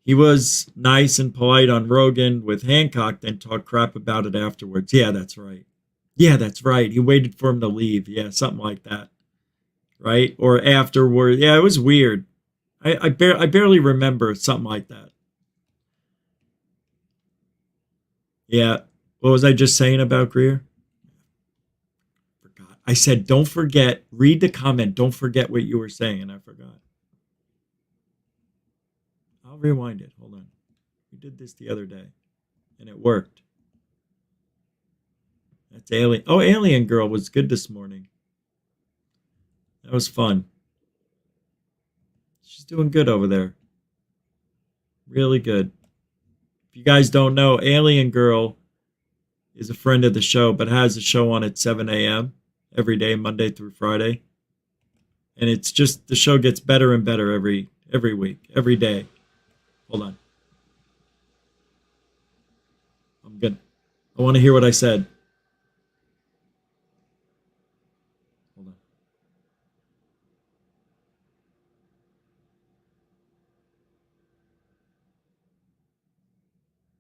He was nice and polite on Rogan with Hancock, then talked crap about it afterwards. Yeah, that's right. Yeah, that's right. He waited for him to leave. Yeah, something like that. right? Or afterward. Yeah, it was weird. I barely remember something like that. Yeah. What was I just saying about Greer? Forgot. I said, don't forget, read the comment. Don't forget what you were saying, and I forgot. I'll rewind it. Hold on. We did this the other day, and it worked. That's Alien. Oh, Alien Girl was good this morning. That was fun. She's doing good over there. Really good. If you guys don't know, Alien Girl is a friend of the show, but has a show on at 7 a.m. every day, Monday through Friday. And it's just, the show gets better and better every week, every day. Hold on. I'm good. I want to hear what I said. Hold on.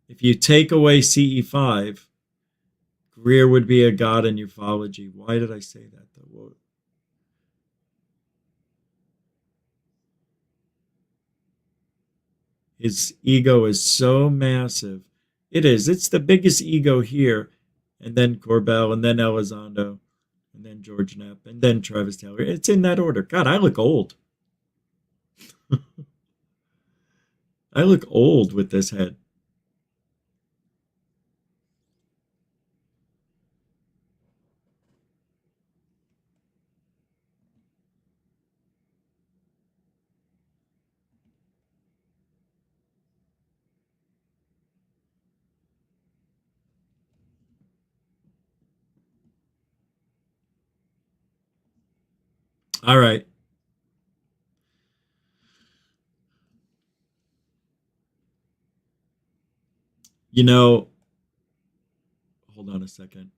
If you take away CE5, Greer would be a god in ufology. Why did I say that, though? Whoa. His ego is so massive. It is. It's the biggest ego here. And then Corbell, and then Elizondo, and then George Knapp, and then Travis Taylor. It's in that order. God, I look old. I look old with this head. All right. You know, hold on a second.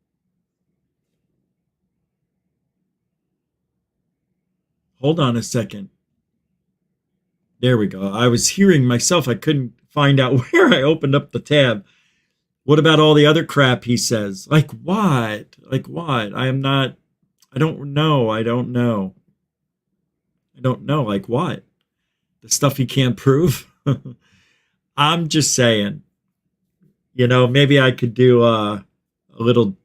Hold on a second. There we go. I was hearing myself. I couldn't find out where I opened up the tab. What about all the other crap he says? Like what? Like what? I don't know. I don't know. Like what? The stuff he can't prove? I'm just saying. You know, maybe I could do a little,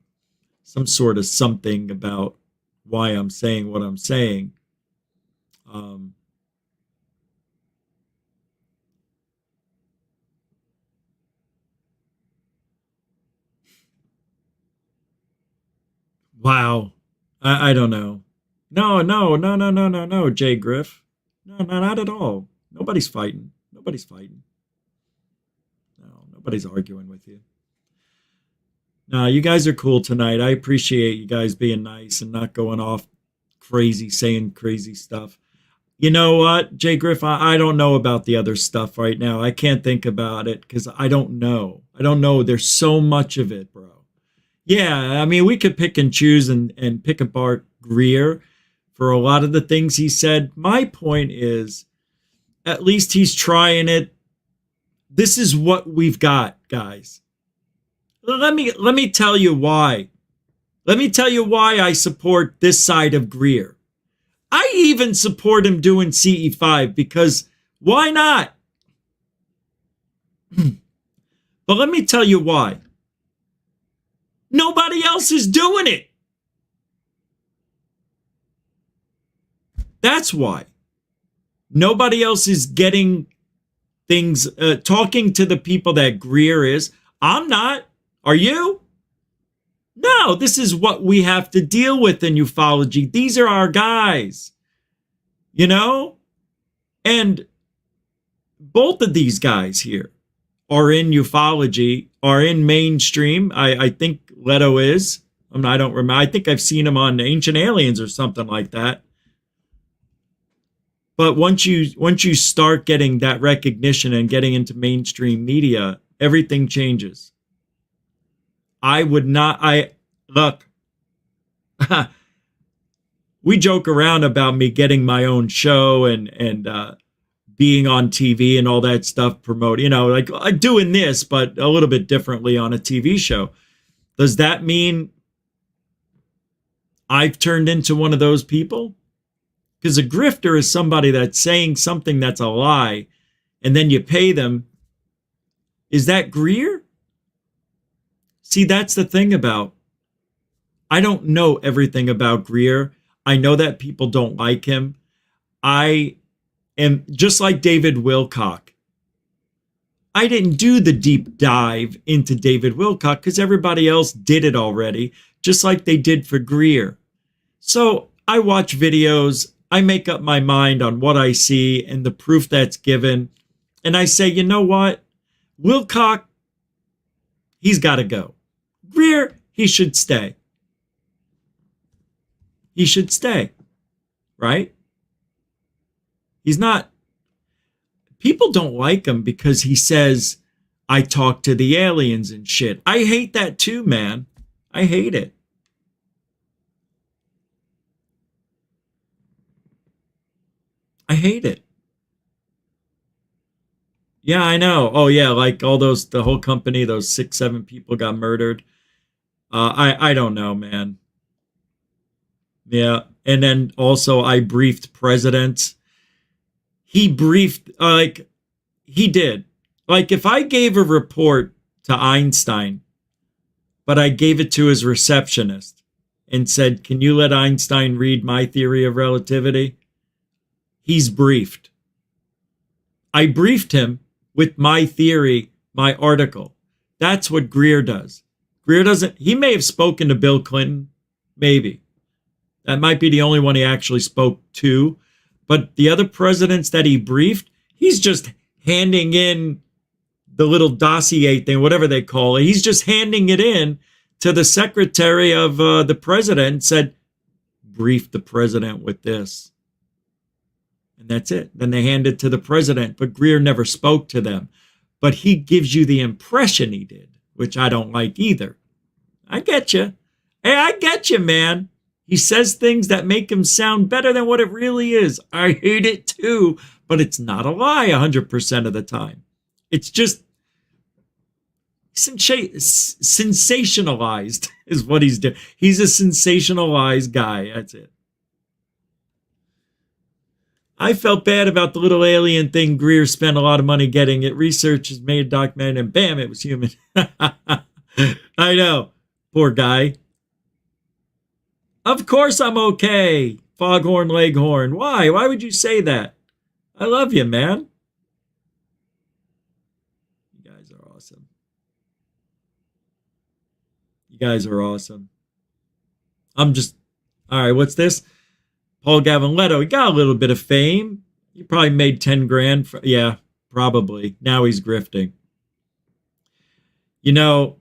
some sort of something about why I'm saying what I'm saying. Wow. I don't know. No, Jay Griff. No, not at all. Nobody's fighting. No, nobody's arguing with you. No, you guys are cool tonight. I appreciate you guys being nice and not going off crazy, saying crazy stuff. You know what, Jay Griff, I don't know about the other stuff right now. I can't think about it because I don't know. There's so much of it, bro. Yeah, I mean, we could pick and choose and pick apart Greer for a lot of the things he said. My point is, at least he's trying it. This is what we've got, guys. Let me tell you why. Let me tell you why I support this side of Greer. I even support him doing CE5 because why not? But let me tell you why. Nobody else is doing it. That's why. Nobody else is getting things, talking to the people that Greer is. I'm not. Are you? No, this is what we have to deal with in ufology. These are our guys. You know? And both of these guys here are in ufology, are in mainstream. I think Lehto is. I don't remember. I think I've seen him on Ancient Aliens or something like that. But once you start getting that recognition and getting into mainstream media, everything changes. Look, we joke around about me getting my own show and being on TV and all that stuff, promote, like doing this, but a little bit differently on a TV show. Does that mean I've turned into one of those people? Because a grifter is somebody that's saying something that's a lie, and then you pay them. Is that Greer? See, that's the thing about, I don't know everything about Greer. I know that people don't like him. I am just like David Wilcock. I didn't do the deep dive into David Wilcock because everybody else did it already, just like they did for Greer. So I watch videos, I make up my mind on what I see and the proof that's given. And I say, you know what? Wilcock, he's got to go. Greer, he should stay. He should stay, right? He's not, people don't like him because he says, I talk to the aliens and shit. I hate that too, man. I hate it. I hate it. Yeah, I know. Oh yeah, like all those, the whole company, those 6-7 people got murdered. I don't know, man. Yeah, and then also I briefed presidents. He briefed, he did. Like if I gave a report to Einstein, but I gave it to his receptionist and said, can you let Einstein read my theory of relativity? He's briefed. I briefed him with my theory, my article. That's what Greer does. Greer doesn't, he may have spoken to Bill Clinton, maybe. That might be the only one he actually spoke to. But the other presidents that he briefed, he's just handing in the little dossier thing, whatever they call it. He's just handing it in to the secretary of the president and said, brief the president with this. And that's it. Then they hand it to the president. But Greer never spoke to them. But he gives you the impression he did, which I don't like either. I get you. Hey, I get you, man. He says things that make him sound better than what it really is. I hate it too, but it's not a lie 100% of the time. It's just sensationalized is what he's doing. He's a sensationalized guy. That's it. I felt bad about the little alien thing Greer spent a lot of money getting it. Research has made a document and bam, it was human. I know. Poor guy. Of course I'm okay, Foghorn Leghorn. Why? Why would you say that? I love you, man. You guys are awesome. You guys are awesome. I'm just, all right, what's this? Paul Gavin Lehto, he got a little bit of fame. He probably made 10 grand. Yeah, probably. Now he's grifting. You know,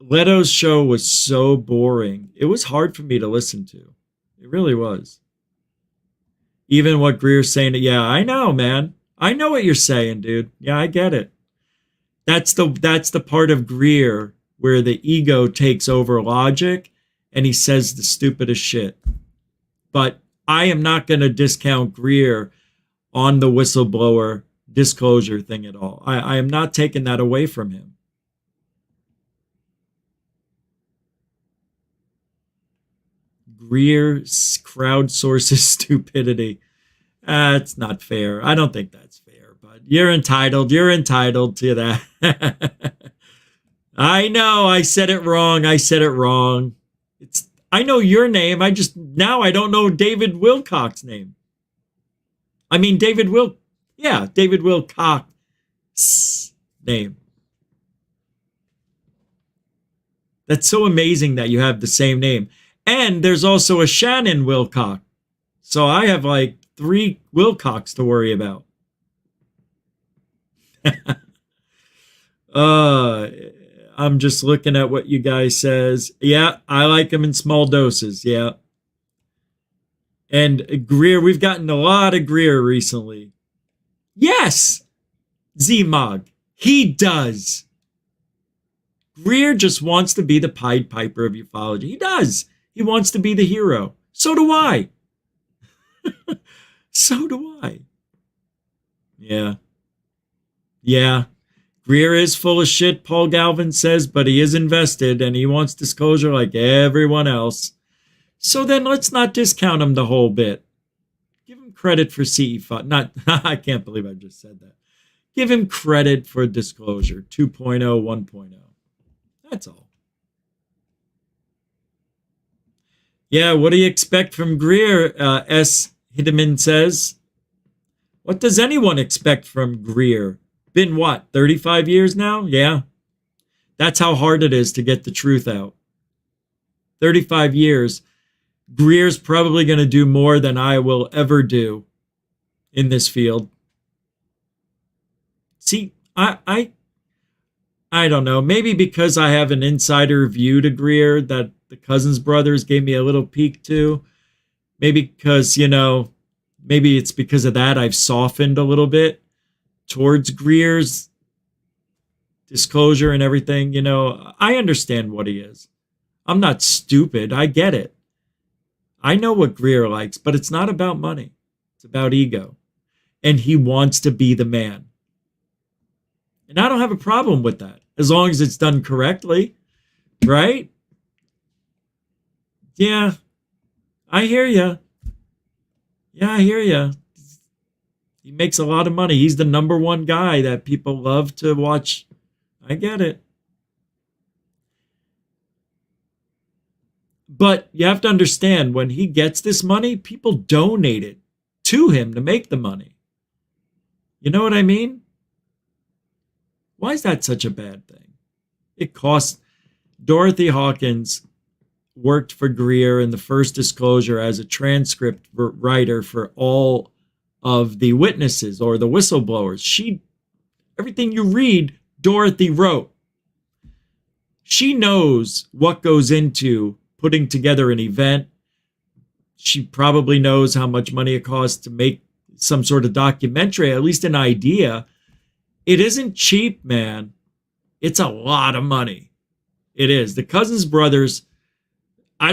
Lehto's show was so boring. It was hard for me to listen to. It really was. Even what Greer's saying, yeah, I know, man. I know what you're saying, dude. Yeah, I get it. That's the part of Greer where the ego takes over logic and he says the stupidest shit. But I am not going to discount Greer on the whistleblower disclosure thing at all. I am not taking that away from him. Greer crowdsources stupidity. That's not fair. I don't think that's fair, but you're entitled. You're entitled to that. I know. I said it wrong. I said it wrong. I know your name. Now I don't know David Wilcock's name. I mean, David Wilcock's name. That's so amazing that you have the same name. And there's also a Shannon Wilcock. So I have like 3 Wilcocks to worry about. I'm just looking at what you guys says. Yeah, I like them in small doses. Yeah. And Greer, we've gotten a lot of Greer recently. Yes, Z-Mog, he does. Greer just wants to be the Pied Piper of ufology. He does. He wants to be the hero. So do I. So do I. Yeah. Yeah. Greer is full of shit, Paul Galvin says, but he is invested and he wants disclosure like everyone else. So then let's not discount him the whole bit. Give him credit for CE5. Not, I can't believe I just said that. Give him credit for disclosure 2.0, 1.0. That's all. Yeah, what do you expect from Greer? S. Hideman says. What does anyone expect from Greer? Been what, 35 years now? Yeah. That's how hard it is to get the truth out. 35 years. Greer's probably going to do more than I will ever do in this field. See, I don't know. Maybe because I have an insider view to Greer that the Cousins brothers gave me a little peek to. Maybe because, maybe it's because of that I've softened a little bit towards Greer's disclosure and everything. I understand what he is. I'm not stupid. I get it. I know what Greer likes, but it's not about money. It's about ego. And he wants to be the man. And I don't have a problem with that, as long as it's done correctly, right? Yeah, I hear you. Yeah, I hear you. He makes a lot of money. He's the number one guy that people love to watch. I get it. But you have to understand, when he gets this money, people donate it to him to make the money. You know what I mean? Why is that such a bad thing? It costs. Dorothy Hawkins worked for Greer in the first disclosure as a transcript writer for all of the witnesses or the whistleblowers. Everything you read, Dorothy wrote. She knows what goes into putting together an event. She probably knows how much money it costs to make some sort of documentary, at least an idea. It isn't cheap, man. It's a lot of money. It is. The Cousins brothers, I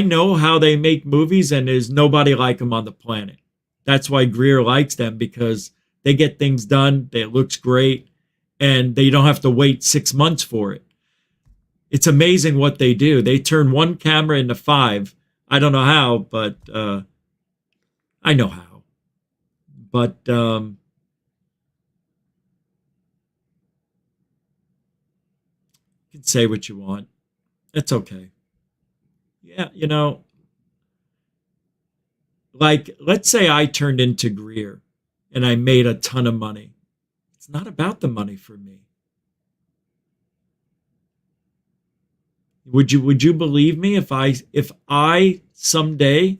know how they make movies, and there's nobody like them on the planet. That's why Greer likes them, because they get things done, it looks great, and they don't have to wait 6 months for it. It's amazing what they do. They turn one camera into 5. I don't know how, but I know how. But you can say what you want. It's okay. Yeah, like, let's say I turned into Greer and I made a ton of money. It's not about the money for me. Would you believe me if I someday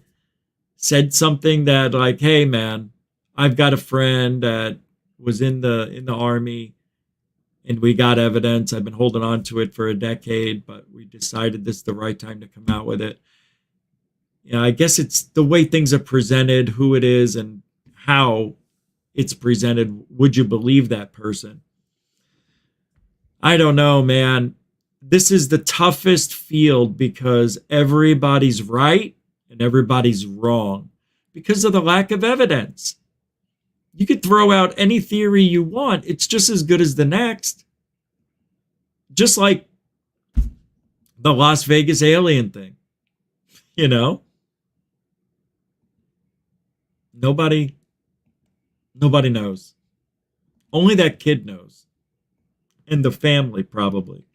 said something that, like, hey man, I've got a friend that was in the army and we got evidence. I've been holding on to it for a decade, but we decided this is the right time to come out with it. I guess it's the way things are presented, who it is and how it's presented. Would you believe that person? I don't know, man. This is the toughest field because everybody's right and everybody's wrong because of the lack of evidence. You could throw out any theory you want. It's just as good as the next. Just like the Las Vegas alien thing. Nobody knows. Only that kid knows. And the family, probably.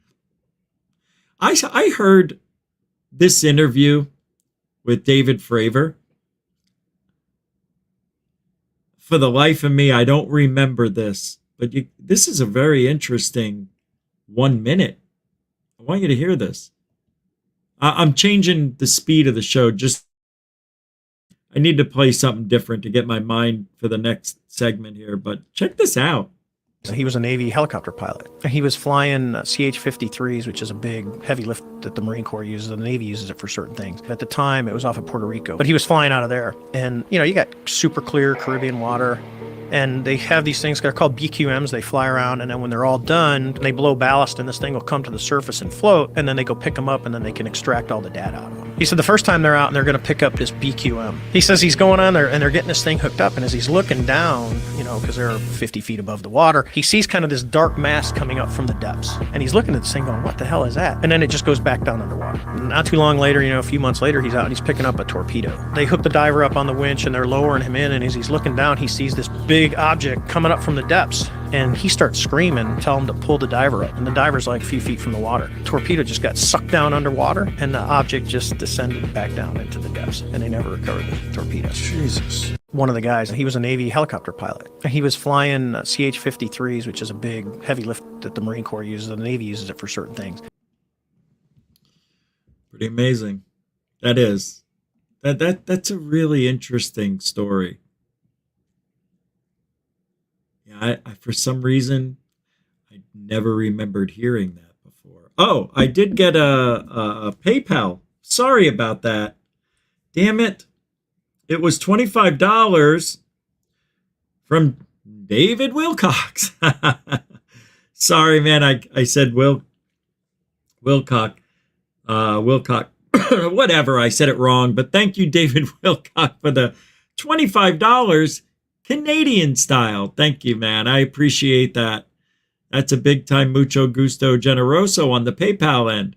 I heard this interview with David Fravor. For the life of me, I don't remember this. But this is a very interesting 1 minute. I want you to hear this. I'm changing the speed of the show. I need to play something different to get my mind for the next segment here. But check this out. He was a Navy helicopter pilot. He was flying CH-53s, which is a big heavy lift that the Marine Corps uses. The Navy uses it for certain things. At the time, it was off of Puerto Rico. But he was flying out of there. And, you got super clear Caribbean water. And they have these things that are called BQMs. They fly around, and then when they're all done, they blow ballast, and this thing will come to the surface and float. And then they go pick them up, and then they can extract all the data out of them. He said the first time they're out and they're going to pick up this BQM. He says he's going on there and they're getting this thing hooked up, and as he's looking down, because they're 50 feet above the water, he sees kind of this dark mass coming up from the depths. And he's looking at this thing going, what the hell is that? And then it just goes back down underwater. Not too long later, a few months later, he's out and he's picking up a torpedo. They hook the diver up on the winch and they're lowering him in, and as he's looking down, he sees this big object coming up from the depths. And he starts screaming, tell him to pull the diver up. And the diver's like a few feet from the water. The torpedo just got sucked down underwater, and the object just descended back down into the depths. And they never recovered the torpedo. Jesus. One of the guys, he was a Navy helicopter pilot. He was flying CH-53s, which is a big heavy lift that the Marine Corps uses. The Navy uses it for certain things. Pretty amazing. That is. That's a really interesting story. Yeah, I for some reason, I never remembered hearing that before. Oh, I did get a PayPal. Sorry about that. Damn it. It was $25 from David Wilcox. Sorry, man. I said Wilcox. Whatever. I said it wrong. But thank you, David Wilcox, for the $25 Canadian style. Thank you, man. I appreciate that. That's a big time mucho gusto generoso on the PayPal end.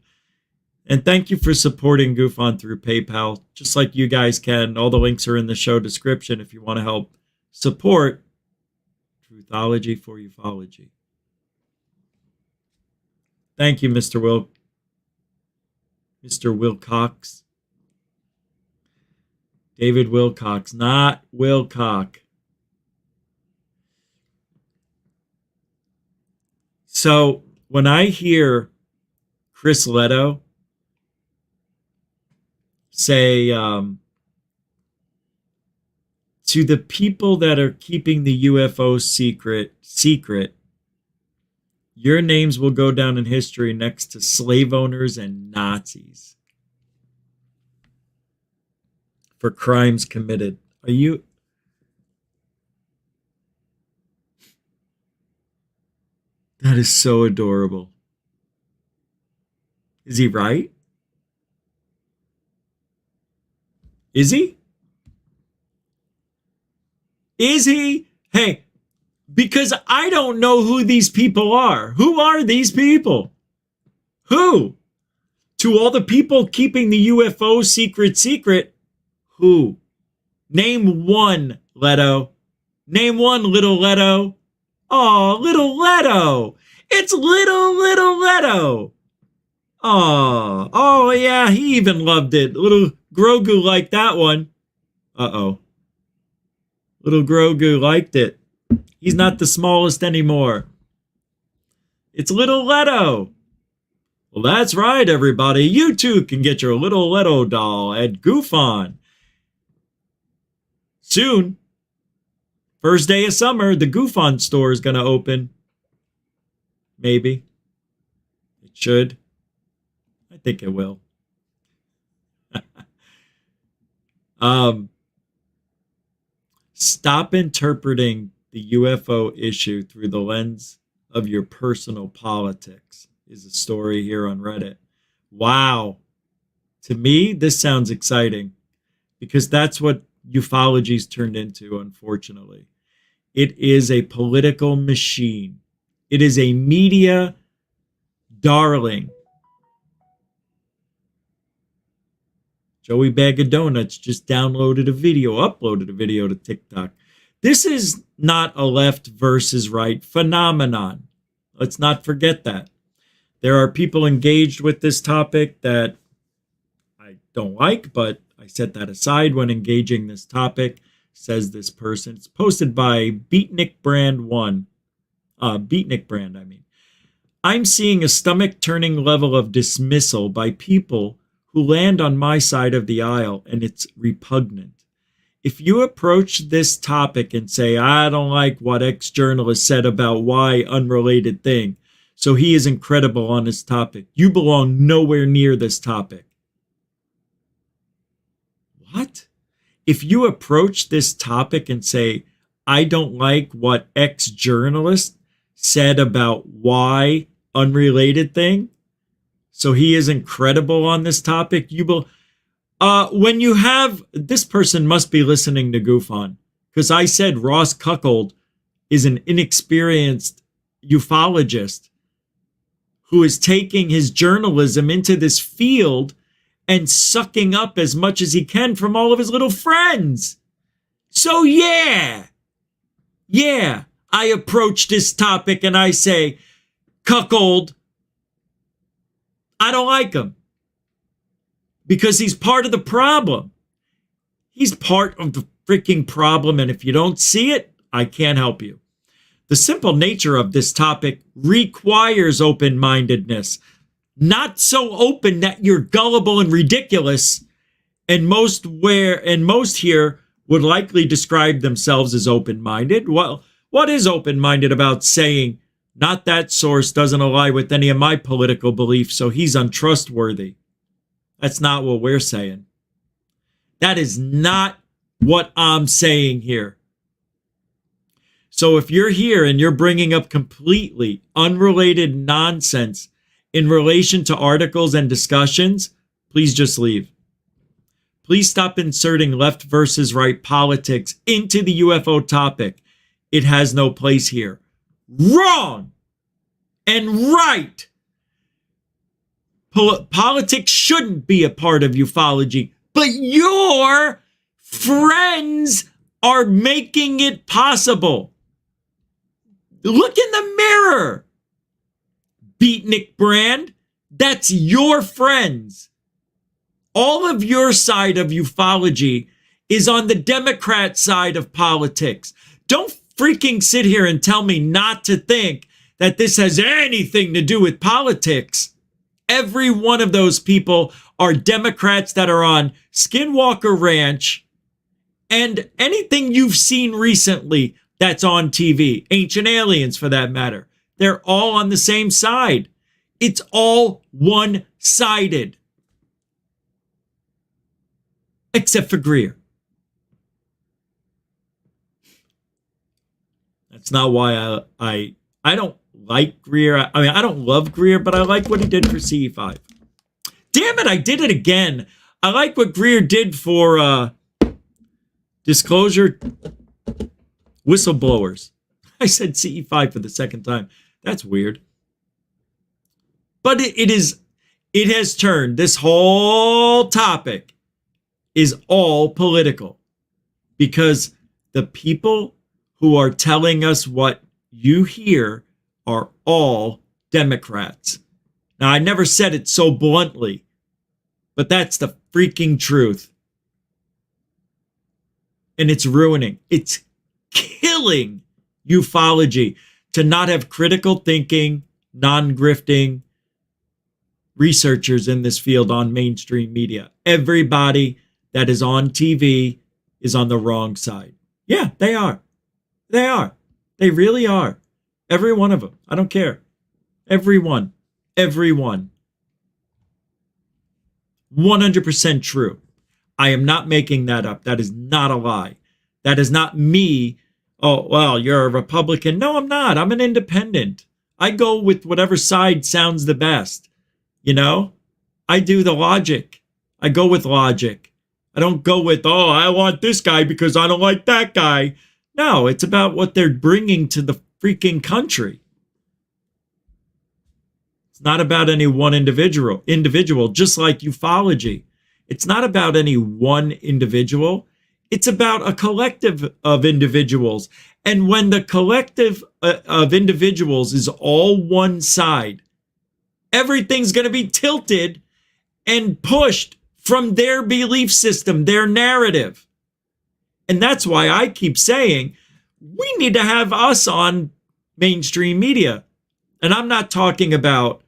And thank you for supporting Goof On through PayPal, just like you guys can. All the links are in the show description if you want to help support Truthology for Ufology. Thank you, Mr. Wilcox. David Wilcox, not Wilcox. So when I hear Chris Lehto say to the people that are keeping the UFO secret, your names will go down in history next to slave owners and Nazis for crimes committed. Are you? That is so adorable. Is he right? Is he? Is he? Hey, because I don't know who these people are. Who are these people? Who? To all the people keeping the UFO secret, who? Name one, Lehto. Name one, little Lehto. Oh, little Lehto. It's little Lehto. Oh, yeah, he even loved it. Little Grogu liked that one. Uh-oh. Little Grogu liked it. He's not the smallest anymore. It's little Lehto. Well, that's right, everybody. You too can get your little Lehto doll at Goof On. Soon, first day of summer, the Goof On store is going to open. Maybe. It should. I think it will. Stop interpreting the UFO issue through the lens of your personal politics is a story here on Reddit. Wow. To me, this sounds exciting because that's what ufology's turned into, unfortunately. It is a political machine. It is a media darling. Joey Bag of Donuts just uploaded a video to TikTok. This is not a left versus right phenomenon. Let's not forget that. There are people engaged with this topic that I don't like, but I set that aside when engaging this topic, says this person. It's posted by Beatnik Brand 1. Beatnik Brand, I mean. I'm seeing a stomach-turning level of dismissal by people who land on my side of the aisle, and it's repugnant. If you approach this topic and say, I don't like what X-journalist said about Y unrelated thing, so he is incredible on this topic, you belong nowhere near this topic. What? If you approach this topic and say, I don't like what X-journalist said about Y unrelated thing, so he is incredible on this topic, when you have, this person must be listening to Goof On, because I said Ross Cuckold is an inexperienced ufologist who is taking his journalism into this field and sucking up as much as he can from all of his little friends. So yeah, I approach this topic and I say, Cuckold, I don't like him because he's part of the problem. He's part of the freaking problem, and if you don't see it, I can't help you. The simple nature of this topic requires open-mindedness. Not so open that you're gullible and ridiculous, and most here would likely describe themselves as open-minded. Well, what is open-minded about saying, not that source doesn't align with any of my political beliefs, so he's untrustworthy? That's not what we're saying. That is not what I'm saying here. So if you're here and you're bringing up completely unrelated nonsense in relation to articles and discussions, please just leave. Please stop inserting left versus right politics into the UFO topic. It has no place here. Wrong and right. Politics shouldn't be a part of ufology, but your friends are making it possible. Look in the mirror. Beatnik Brand, that's your friends. All of your side of ufology is on the Democrat side of politics. Don't freaking sit here and tell me not to think that this has anything to do with politics. Every one of those people are Democrats that are on Skinwalker Ranch and anything you've seen recently that's on TV, Ancient Aliens for that matter. They're all on the same side. It's all one-sided. Except for Greer. That's not why I don't like Greer. I mean, I don't love Greer, but I like what he did for CE5. Damn it, I did it again. I like what Greer did for disclosure whistleblowers. I said CE5 for the second time. That's weird. But it has turned, this whole topic is all political because the people who are telling us what you hear are all Democrats. Now, I never said it so bluntly, but that's the freaking truth. And it's ruining, it's killing ufology to not have critical thinking, non-grifting researchers in this field on mainstream media. Everybody that is on TV is on the wrong side. Yeah, they are. They are. They really are. Every one of them. I don't care. Everyone. Everyone. 100% true. I am not making that up. That is not a lie. That is not me. Oh, well, you're a Republican. No, I'm not. I'm an independent. I go with whatever side sounds the best. You know? I do the logic. I go with logic. I don't go with, oh, I want this guy because I don't like that guy. No, it's about what they're bringing to the freaking country. It's not about any one individual, just like ufology. It's not about any one individual. It's about a collective of individuals. And when the collective of individuals is all one side, everything's going to be tilted and pushed from their belief system, their narrative. And that's why I keep saying we need to have us on mainstream media. And I'm not talking about,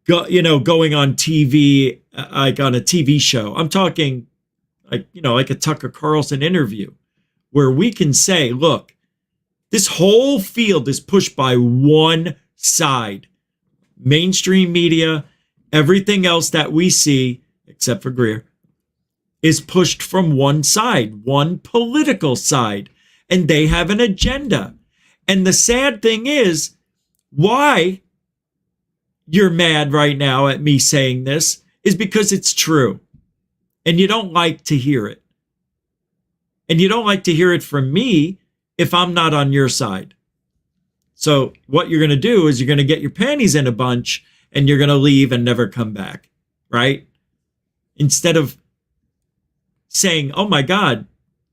going on TV, like on a TV show. I'm talking like a Tucker Carlson interview where we can say, look, this whole field is pushed by one side. Mainstream media, everything else that we see, except for Greer, is pushed from one side, one political side, and they have an agenda. And the sad thing is, why you're mad right now at me saying this is because it's true. And you don't like to hear it. And you don't like to hear it from me if I'm not on your side. So what you're going to do is you're going to get your panties in a bunch and you're going to leave and never come back, right? Instead of saying, oh my God,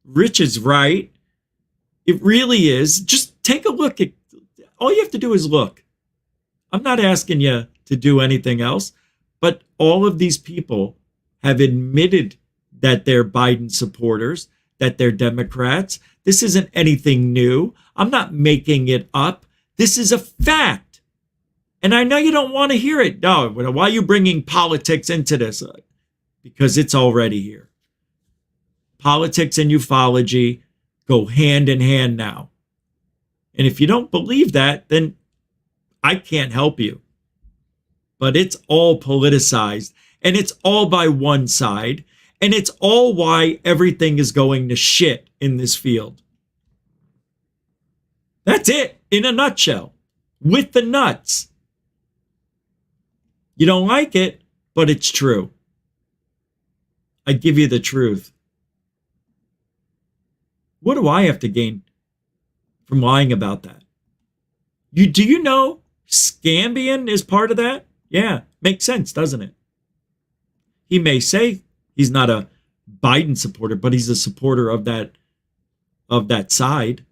Rich is right. It really is. Just take a look at, all you have to do is look. I'm not asking you to do anything else, but all of these people have admitted that they're Biden supporters, that they're Democrats. This isn't anything new. I'm not making it up. This is a fact. And I know you don't want to hear it. No, why are you bringing politics into this? Because it's already here. Politics and ufology go hand in hand now. And if you don't believe that, then I can't help you. But it's all politicized, and it's all by one side, and it's all why everything is going to shit in this field. That's it, in a nutshell, with the nuts. You don't like it, but it's true. I give you the truth. What do I have to gain from lying about that? Do you know Scambian is part of that? Yeah, makes sense, doesn't it? He may say he's not a Biden supporter, but he's a supporter of that side.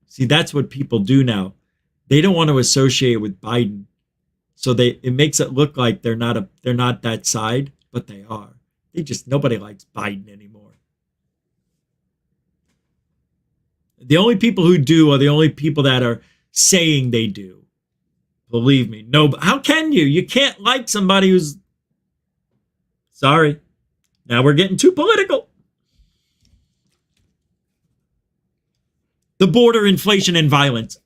See, that's what people do now. They don't want to associate with Biden. So it makes it look like they're not that side, but they are. Nobody likes Biden anymore. The only people who do are the only people that are saying they do. Believe me. No, how can you? You can't like somebody who's... Sorry. Now we're getting too political. The border, inflation, and violence.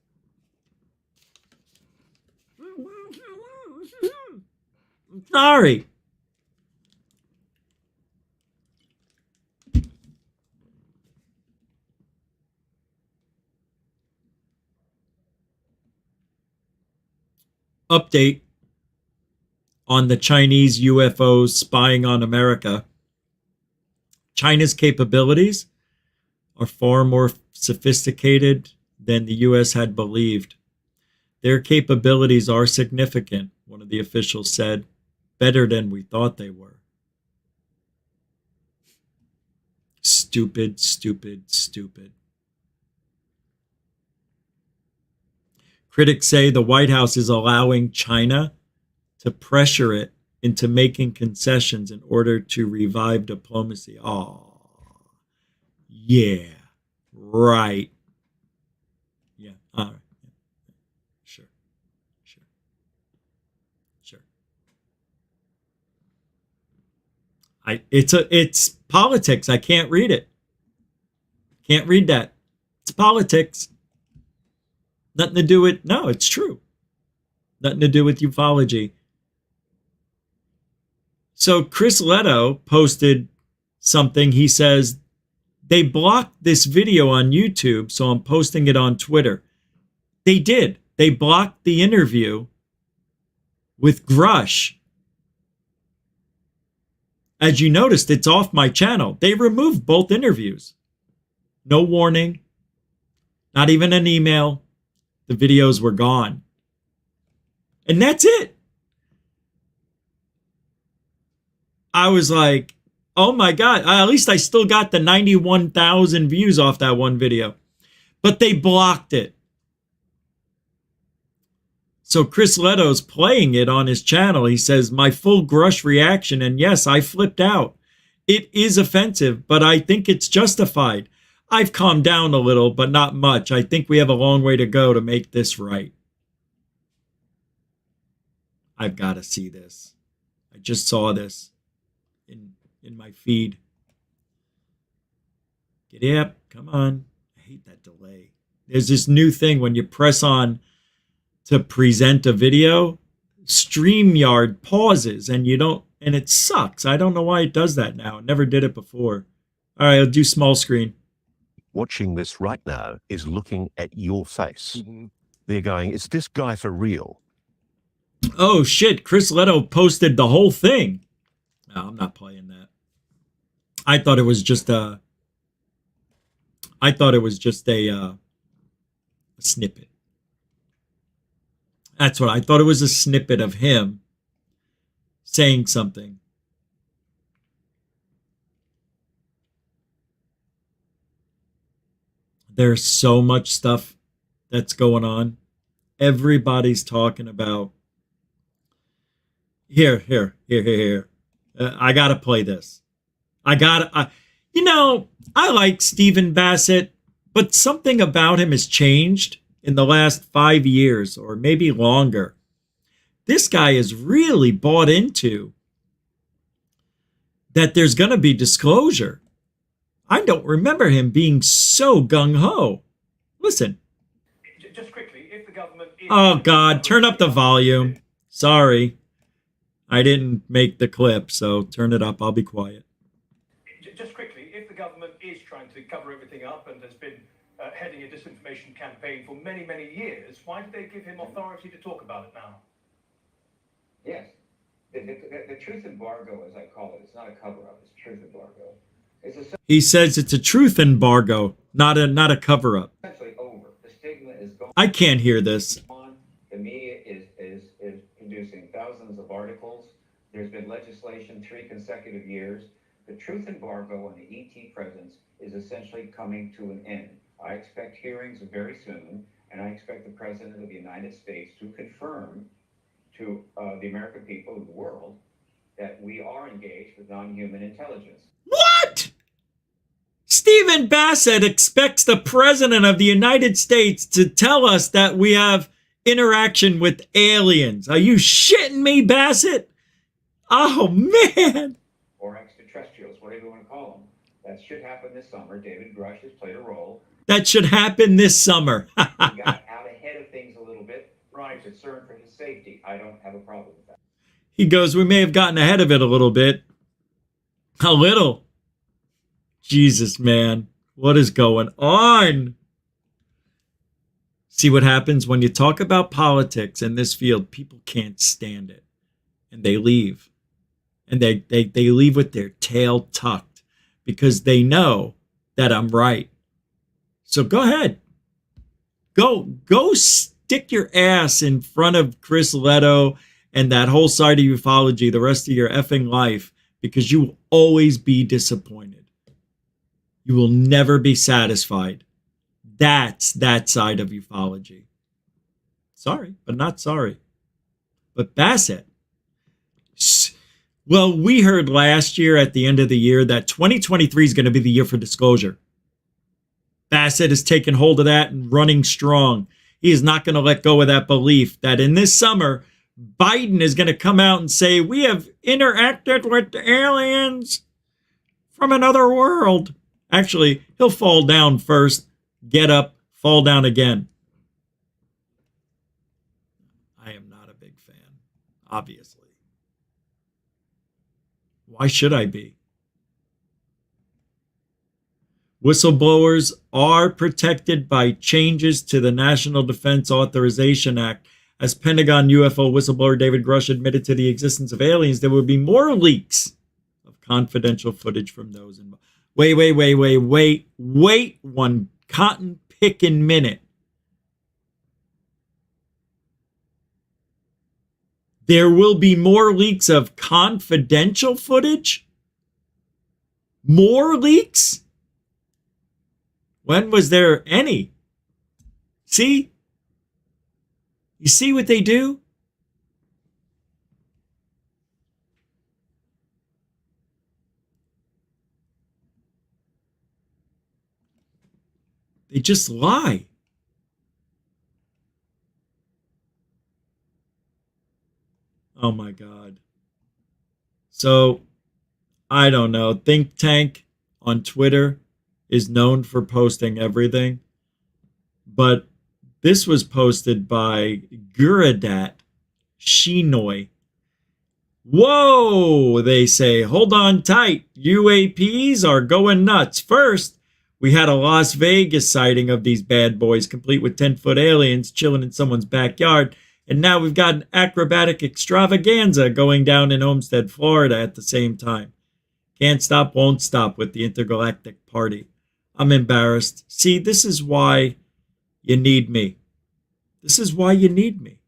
Sorry. Update on the Chinese UFOs spying on America. China's capabilities are far more sophisticated than the U.S. had believed. Their capabilities are significant, one of the officials said, better than we thought they were. Stupid, stupid, stupid. Critics say the White House is allowing China to pressure it into making concessions in order to revive diplomacy. Oh, yeah, right. Yeah, all right. Sure. It's politics. I can't read it. Can't read that. It's politics. Nothing to do with, no, it's true. Nothing to do with ufology. So Chris Lehto posted something. He says, they blocked this video on YouTube, so I'm posting it on Twitter. They did. They blocked the interview with Grush. As you noticed, it's off my channel. They removed both interviews. No warning. Not even an email. The videos were gone. And that's it. I was like, oh my God, at least I still got the 91,000 views off that one video. But they blocked it. So Chris Lehto's playing it on his channel. He says, my full Grush reaction, and yes, I flipped out. It is offensive, but I think it's justified. I've calmed down a little, but not much. I think we have a long way to go to make this right. I've got to see this. I just saw this in my feed. Get up. Come on. I hate that delay. There's this new thing when you press on to present a video, StreamYard pauses and it sucks. I don't know why it does that now. It never did it before. All right, I'll do small screen. Watching this right now is looking at your face. They're going, is this guy for real? Oh shit, Chris Lehto posted the whole thing. No, I'm not playing that. I thought it was just a snippet. That's what I thought. It was a snippet of him saying something. There's so much stuff that's going on. Everybody's talking about. Here. I gotta play this. I like Stephen Bassett, but something about him has changed in the last 5 years or maybe longer. This guy is really bought into that there's going to be disclosure. I don't remember him being so gung-ho. Listen. Just quickly, if the government is... Oh, God, turn up the volume. Sorry. I didn't make the clip, so turn it up. I'll be quiet. Just quickly, if the government is trying to cover everything up and has been heading a disinformation campaign for many, many years, why did they give him authority to talk about it now? Yes. The truth embargo, as I call it, it's not a cover-up. It's truth embargo. He says it's a truth embargo, not a cover-up. Essentially over. The stigma is gone. I can't hear this. The media is producing thousands of articles. There's been legislation 3 consecutive years. The truth embargo on the ET presence is essentially coming to an end. I expect hearings very soon, and I expect the President of the United States to confirm to the American people and the world that we are engaged with non-human intelligence. What? Stephen Bassett expects the President of the United States to tell us that we have interaction with aliens. Are you shitting me, Bassett? Oh, man. Or extraterrestrials, whatever you want to call them. That should happen this summer. David Grush has played a role. That should happen this summer. He got out ahead of things a little bit. Right. Concerned for his safety. I don't have a problem with that. He goes, we may have gotten ahead of it a little bit. A little. Jesus, man. What is going on? See what happens when you talk about politics in this field? People can't stand it. And they leave. And they leave with their tail tucked because they know that I'm right. So go ahead. Go stick your ass in front of Chris Lehto and that whole side of ufology the rest of your effing life, because you will always be disappointed. You will never be satisfied. That's that side of ufology. Sorry, but not sorry. But Bassett. Well, we heard last year at the end of the year that 2023 is going to be the year for disclosure. Bassett has taken hold of that and running strong. He is not going to let go of that belief that in this summer, Biden is going to come out and say, we have interacted with aliens from another world. Actually, he'll fall down first, get up, fall down again. I am not a big fan, obviously. Why should I be? Whistleblowers are protected by changes to the National Defense Authorization Act. As Pentagon UFO whistleblower David Grush admitted to the existence of aliens, there will be more leaks of confidential footage from those involved. Wait one cotton picking minute. There will be more leaks of confidential footage? More leaks? When was there any? See? You see what they do? They just lie. Oh my God. So, I don't know. Think Tank on Twitter is known for posting everything. But this was posted by Guradat Shinoy. Whoa, they say. Hold on tight. UAPs are going nuts. First, we had a Las Vegas sighting of these bad boys, complete with 10-foot aliens chilling in someone's backyard. And now we've got an acrobatic extravaganza going down in Homestead, Florida at the same time. Can't stop, won't stop with the intergalactic party. I'm embarrassed. See, this is why you need me. This is why you need me.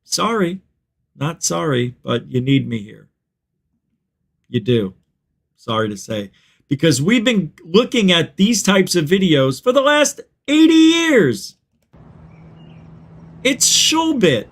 Sorry, not sorry, but you need me here. You do. Sorry to say. Because we've been looking at these types of videos for the last 80 years. It's showbit.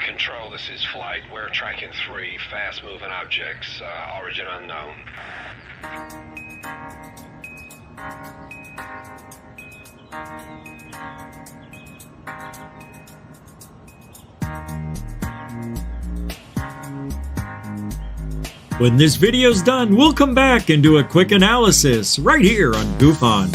Control, this is Flight. We're tracking 3 fast-moving objects, origin unknown. When this video's done, we'll come back and do a quick analysis right here on Goof On.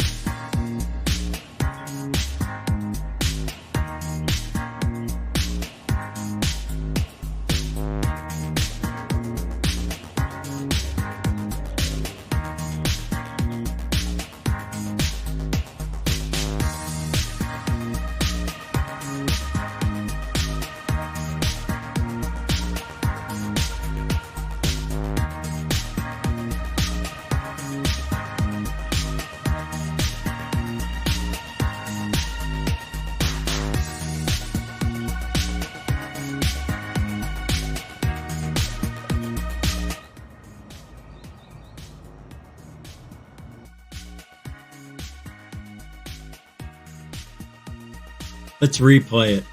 Let's replay it.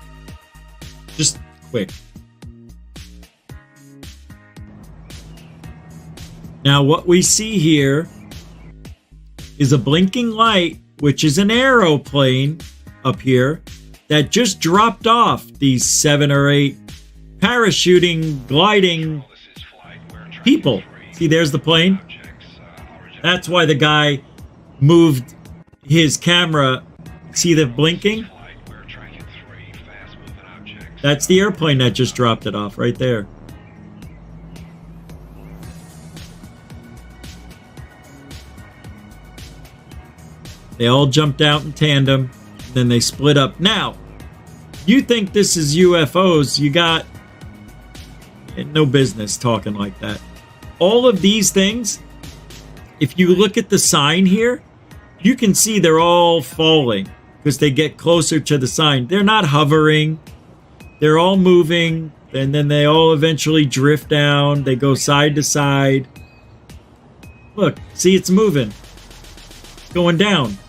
Just quick. Now what we see here is a blinking light, which is an aeroplane up here that just dropped off these 7 or 8 parachuting, gliding people. See, there's the plane. That's why the guy moved his camera. See the blinking? That's the airplane that just dropped it off right there. They all jumped out in tandem, then they split up. Now, you think this is UFOs, you got no business talking like that. All of these things, if you look at the sign here, you can see they're all falling because they get closer to the sign. They're not hovering. They're all moving, and then they all eventually drift down. They go side to side. Look, see, it's moving. It's going down.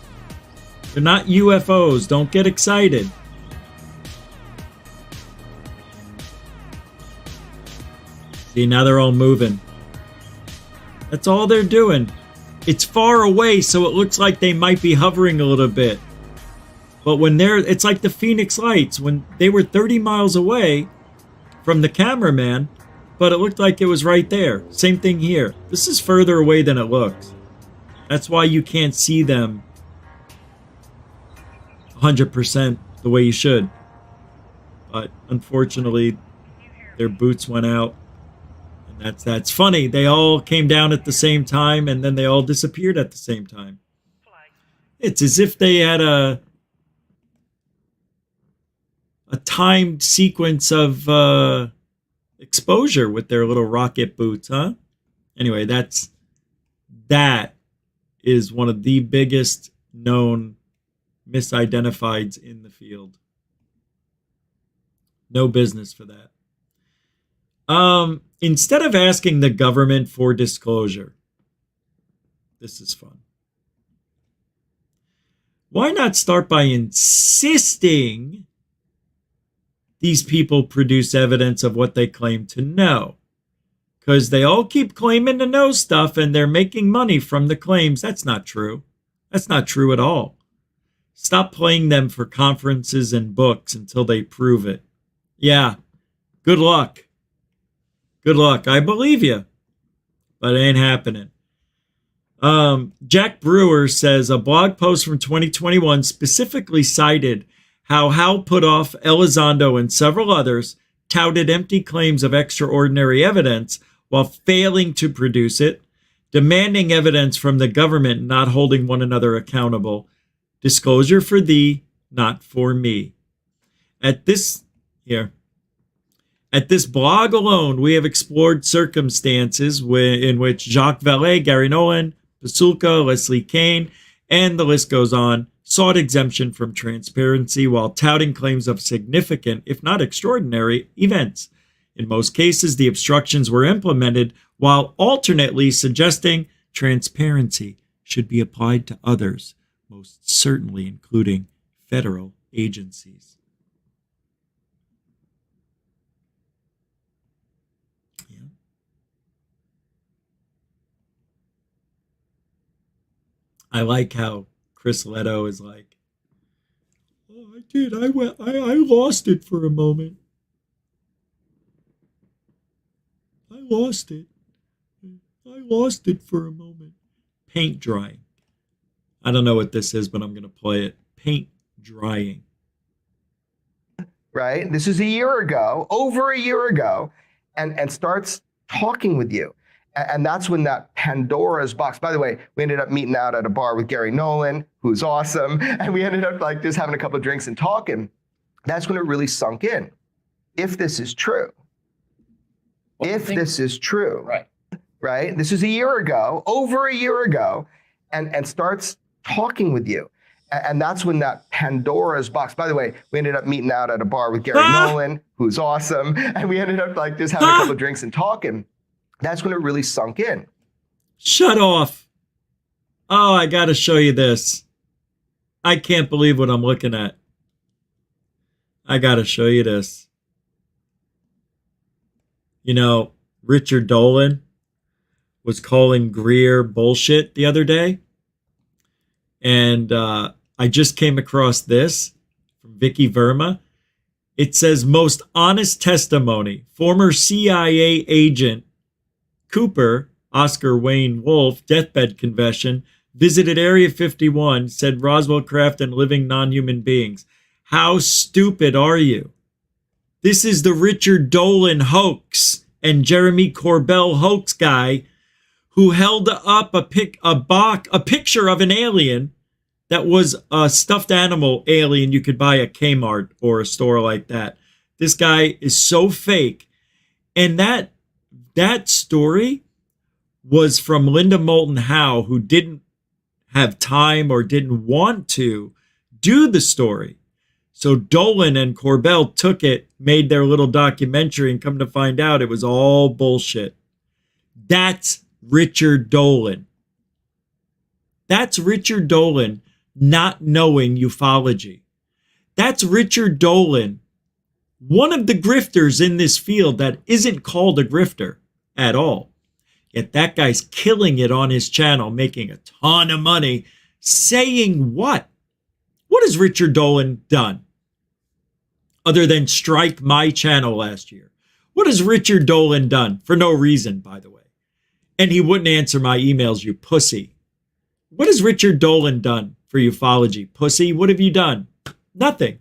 They're not UFOs. Don't get excited. See, now they're all moving. That's all they're doing. It's far away, so it looks like they might be hovering a little bit. But when it's like the Phoenix Lights, when they were 30 miles away from the cameraman, but it looked like it was right there. Same thing here. This is further away than it looks. That's why you can't see them 100% the way you should. But unfortunately, their boots went out. And that's funny. They all came down at the same time, and then they all disappeared at the same time. It's as if they had a timed sequence of exposure with their little rocket boots, huh? Anyway, that is one of the biggest known misidentifieds in the field. No business for that. Instead of asking the government for disclosure, this is fun. Why not start by insisting these people produce evidence of what they claim to know? Because they all keep claiming to know stuff and they're making money from the claims. That's not true. That's not true at all. Stop playing them for conferences and books until they prove it. Yeah, Good luck. Good luck. I believe you, but it ain't happening. Jack Brewer says a blog post from 2021 specifically cited how Hal Puthoff, Elizondo, and several others touted empty claims of extraordinary evidence while failing to produce it, demanding evidence from the government, not holding one another accountable. Disclosure for thee, not for me. At this blog alone, we have explored circumstances in which Jacques Vallée, Gary Nolan, Pasulka, Leslie Kane, and the list goes on, sought exemption from transparency while touting claims of significant, if not extraordinary, events. In most cases, the obstructions were implemented while alternately suggesting transparency should be applied to others, most certainly including federal agencies. I like how Chris Lehto is like, oh, I lost it for a moment. I lost it for a moment. Paint drying. I don't know what this is, but I'm going to play it. Paint drying. Right? This is a year ago, over a year ago, and starts talking with you. And that's when that Pandora's box, by the way, we ended up meeting out at a bar with Gary Nolan, who's awesome. And we ended up like just having a couple of drinks and talking. That's when it really sunk in. If this is true, this is true, right? This is a year ago, over a year ago, and starts talking with you. And that's when that Pandora's box, by the way, we ended up meeting out at a bar with Gary Nolan, who's awesome. And we ended up like just having a couple of drinks and talking. That's when it really sunk in. Shut off. Oh, I got to show you this. I can't believe what I'm looking at. I got to show you this. You know, Richard Dolan was calling Greer bullshit the other day. And I just came across this from Vicky Verma. It says, most honest testimony. Former CIA agent Cooper, Oscar Wayne Wolf, deathbed confession, visited Area 51, said Roswell craft and living non-human beings. How stupid are you? This is the Richard Dolan hoax and Jeremy Corbell hoax guy who held up a picture of an alien that was a stuffed animal alien you could buy at Kmart or a store like that. This guy is so fake. And that story was from Linda Moulton Howe, who didn't have time or didn't want to do the story. So Dolan and Corbell took it, made their little documentary, and come to find out it was all bullshit. That's Richard Dolan. That's Richard Dolan not knowing ufology. That's Richard Dolan, one of the grifters in this field that isn't called a grifter at all. Yet that guy's killing it on his channel, making a ton of money, saying what? What has Richard Dolan done? Other than strike my channel last year. What has Richard Dolan done? For no reason, by the way. And he wouldn't answer my emails, you pussy. What has Richard Dolan done for ufology? Pussy, what have you done? Nothing.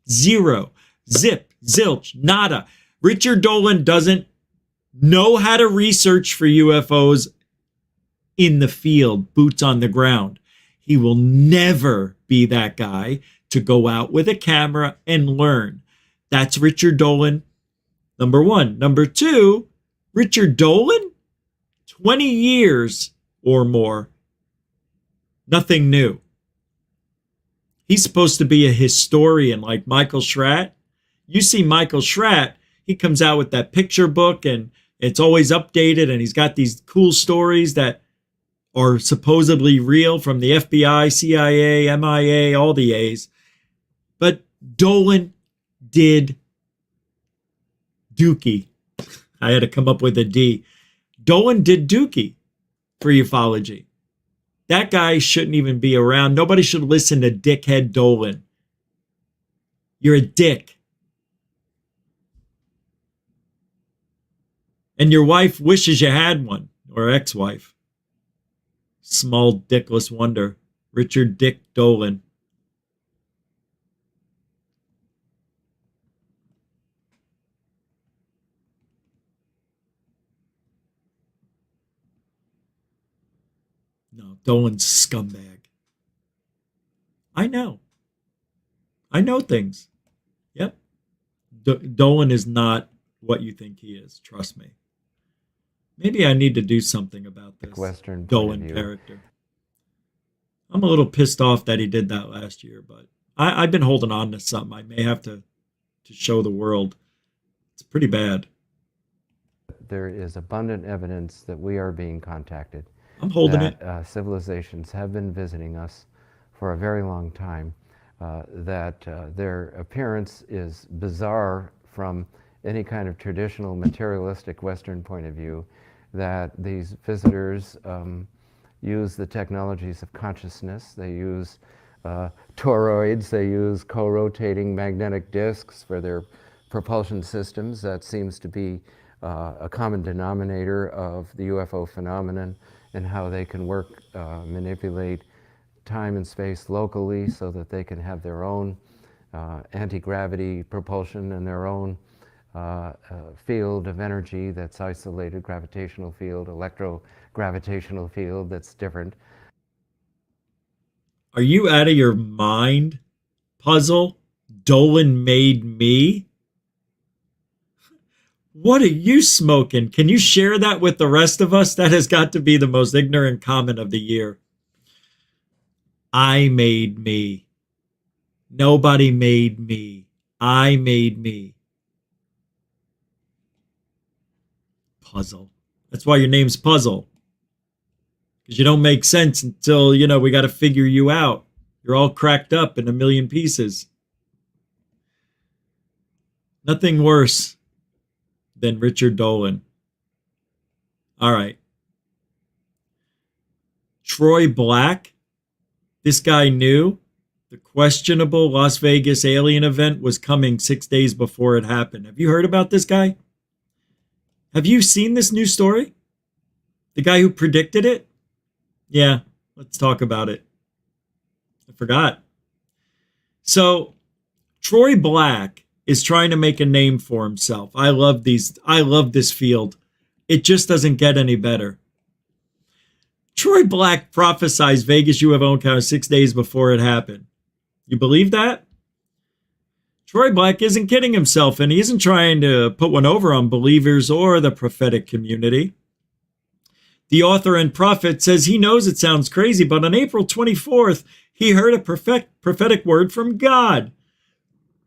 Zero. Zip. Zilch. Nada. Richard Dolan doesn't know how to research for UFOs in the field, boots on the ground. He will never be that guy to go out with a camera and learn. That's Richard Dolan, number one. Number two, Richard Dolan, 20 years or more, nothing new. He's supposed to be a historian like Michael Schratt. You see Michael Schratt, he comes out with that picture book and it's always updated, and he's got these cool stories that are supposedly real from the FBI, CIA, MIA, all the A's. But Dolan did Dookie. I had to come up with a D. Dolan did Dookie for ufology. That guy shouldn't even be around. Nobody should listen to dickhead Dolan. You're a dick. And your wife wishes you had one, or ex-wife. Small dickless wonder. Richard Dick Dolan. No, Dolan's scumbag. I know. I know things. Yep. Dolan is not what you think he is. Trust me. Maybe I need to do something about this Western Dolan character. I'm a little pissed off that he did that last year, but I've been holding on to something. I may have to show the world. It's pretty bad. There is abundant evidence that we are being contacted. I'm holding it. Civilizations have been visiting us for a very long time. That their appearance is bizarre from any kind of traditional materialistic Western point of view. That these visitors use the technologies of consciousness. They use toroids. They use co-rotating magnetic disks for their propulsion systems. That seems to be a common denominator of the UFO phenomenon and how they can work, manipulate time and space locally so that they can have their own anti-gravity propulsion and their own field of energy that's isolated, gravitational field, electro-gravitational field that's different. Are you out of your mind, Puzzle? Dolan made me? What are you smoking? Can you share that with the rest of us? That has got to be the most ignorant comment of the year. I made me. Nobody made me. I made me. Puzzle. That's why your name's Puzzle. Because you don't make sense until, we got to figure you out. You're all cracked up in a million pieces. Nothing worse than Richard Dolan. All right. Troy Black. This guy knew the questionable Las Vegas alien event was coming 6 days before it happened. Have you heard about this guy? Have you seen this new story? The guy who predicted it? Yeah, let's talk about it. I forgot. So, Troy Black is trying to make a name for himself. I love this field. It just doesn't get any better. Troy Black prophesized Vegas UFO encounter 6 days before it happened. You believe that? Troy Black isn't kidding himself, and he isn't trying to put one over on believers or the prophetic community. The author and prophet says he knows it sounds crazy, but on April 24th, he heard a prophetic word from God.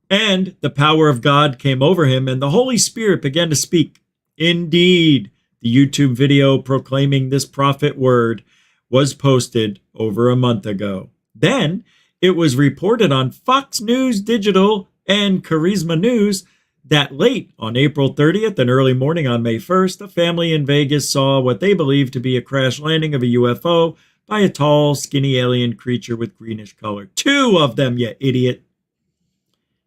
And the power of God came over him, and the Holy Spirit began to speak. Indeed, the YouTube video proclaiming this prophet word was posted over a month ago. Then, it was reported on Fox News Digital and Charisma News that late on April 30th and early morning on May 1st, a family in Vegas saw what they believed to be a crash landing of a UFO by a tall, skinny alien creature with greenish color. 2 of them, you idiot.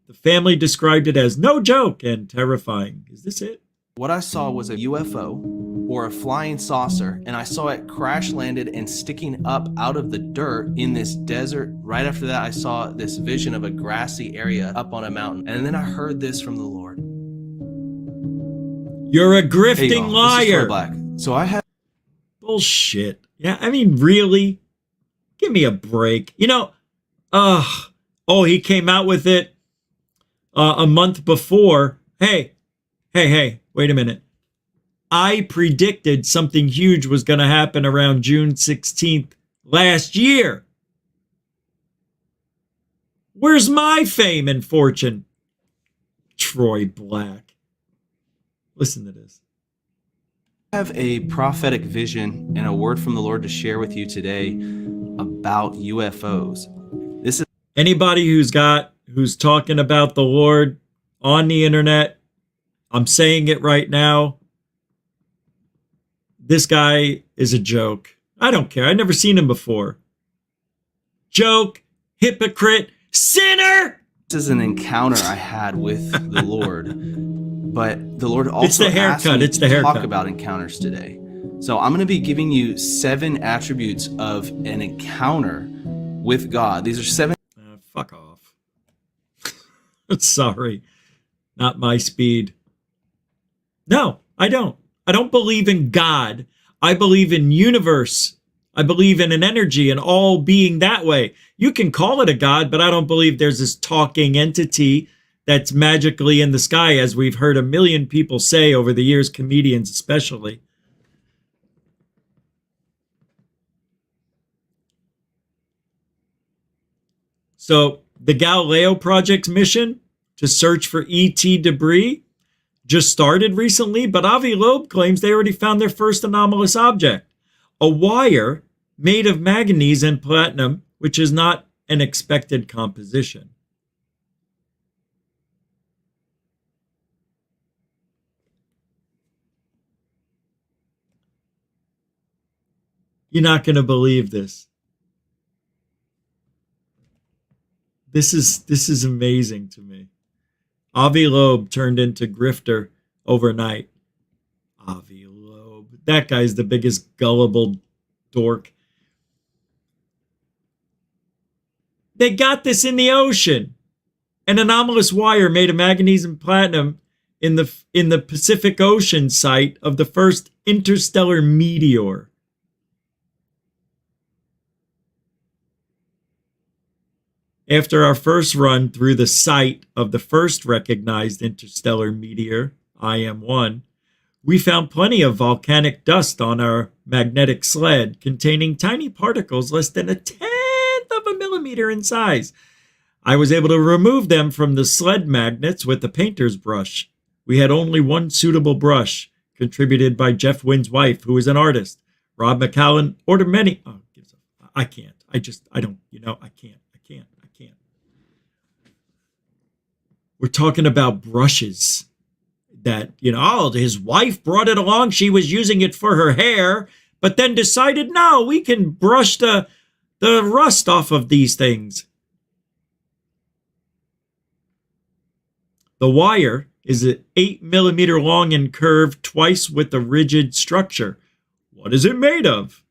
The family described it as no joke and terrifying. Is this it? What I saw was a UFO or a flying saucer, and I saw it crash landed and sticking up out of the dirt in this desert. Right after that, I saw this vision of a grassy area up on a mountain, and then I heard this from the Lord. You're a grifting liar. This is Troy Black. So I have bullshit. Yeah, I mean, really? Give me a break. He came out with it a month before. Hey, wait a minute. I predicted something huge was going to happen around June 16th last year. Where's my fame and fortune? Troy Black. Listen to this. I have a prophetic vision and a word from the Lord to share with you today about UFOs. This is anybody who's talking about the Lord on the internet. I'm saying it right now. This guy is a joke. I don't care. I've never seen him before. Joke, hypocrite, sinner. This is an encounter I had with the Lord but the Lord also It's the haircut. asked me It's the to haircut. talk about encounters today. So I'm going to be giving you 7 attributes of an encounter with God. These are 7. Fuck off. Sorry. Not my speed. No, I don't. I don't believe in God. I believe in universe. I believe in an energy and all being that way. You can call it a God, but I don't believe there's this talking entity that's magically in the sky, as we've heard a million people say over the years, comedians especially. So the Galileo Project's mission to search for ET debris just started recently, but Avi Loeb claims they already found their first anomalous object, a wire made of manganese and platinum, which is not an expected composition. You're not going to believe this. This is amazing to me. Avi Loeb turned into grifter overnight. Avi Loeb. That guy's the biggest gullible dork. They got this in the ocean. An anomalous wire made of manganese and platinum in the Pacific Ocean site of the first interstellar meteor. After our first run through the site of the first recognized interstellar meteor, IM-1, we found plenty of volcanic dust on our magnetic sled containing tiny particles less than 1/10 of a millimeter in size. I was able to remove them from the sled magnets with a painter's brush. We had only one suitable brush, contributed by Jeff Wynn's wife, who is an artist. Rob McCallum ordered many. Oh, I can't. I don't, I can't. We're talking about brushes that, his wife brought it along. She was using it for her hair, but then decided, no, we can brush the rust off of these things. The wire is 8 millimeter long and curved, twice with a rigid structure. What is it made of?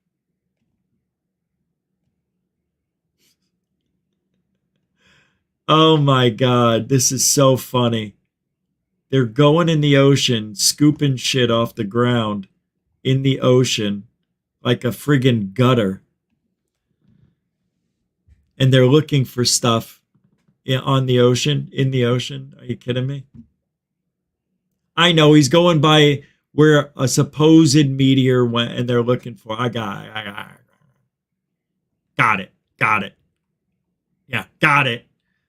Oh my God, this is so funny. They're going in the ocean, scooping shit off the ground in the ocean like a friggin' gutter. And they're looking for stuff on the ocean, in the ocean. Are you kidding me? I know he's going by where a supposed meteor went and they're looking for. I got it. Yeah, got it.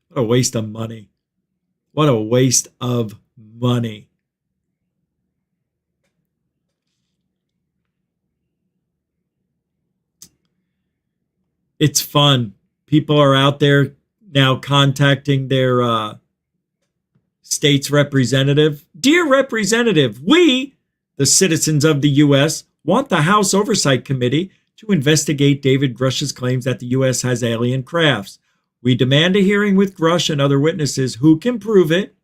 What a waste of money. What a waste of money. It's fun. People are out there now contacting their state's representative. Dear Representative, we, the citizens of the U.S., want the House Oversight Committee to investigate David Grush's claims that the U.S. has alien crafts. We demand a hearing with Grush and other witnesses who can prove it.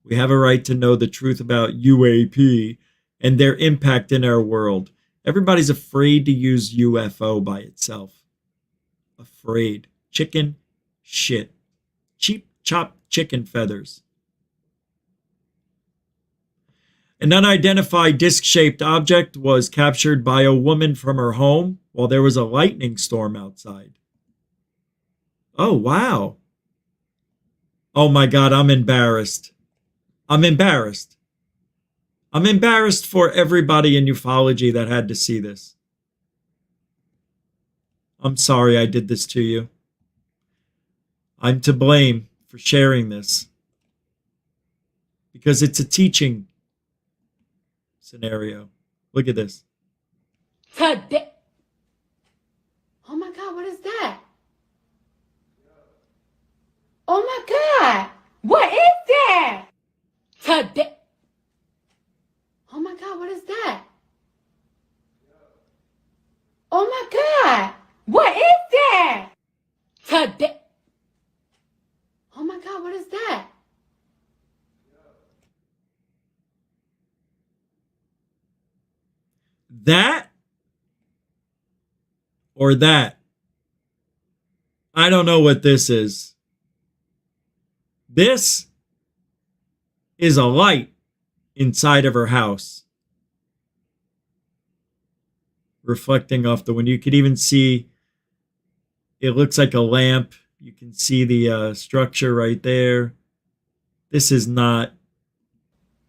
We have a right to know the truth about UAP and their impact in our world. Everybody's afraid to use UFO by itself. Afraid. Chicken shit. Cheap chopped chicken feathers. An unidentified disc-shaped object was captured by a woman from her home while there was a lightning storm outside. Oh, wow. Oh my God, I'm embarrassed. I'm embarrassed for everybody in ufology that had to see this. I'm sorry I did this to you. I'm to blame for sharing this. Because it's a teaching scenario. Look at this. Today. Oh my God, what is that? Oh my God, what is that? Today. Oh my God, what is that? Oh my God, what is that? Today. Oh my God, what is that? That or that. I don't know what this is. This is a light inside of her house, reflecting off the window. You could even see it looks like a lamp. You can see the structure right there. This is not.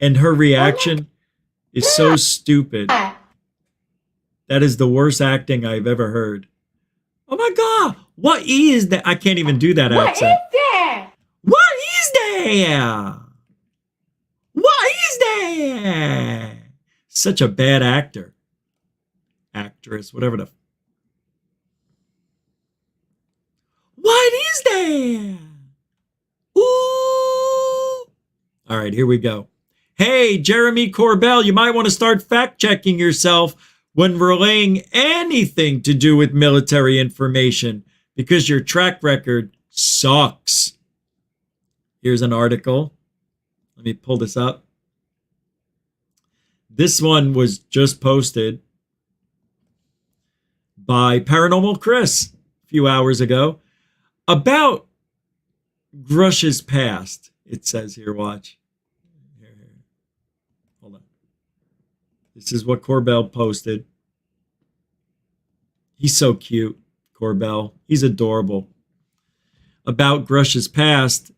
And her reaction is so stupid. That is the worst acting I've ever heard. Oh my God. What is that? I can't even do that accent. What is that? What is that? What is that? Such a bad actor. Actress, whatever the. What is that? Ooh. All right, here we go. Hey, Jeremy Corbell, you might want to start fact-checking yourself when relaying anything to do with military information because your track record sucks. Here's an article. Let me pull this up. This one was just posted by Paranormal Chris a few hours ago about Grush's past. It says here, watch. Here. Hold on. This is what Corbell posted. He's so cute, Corbell. He's adorable. About Grush's past.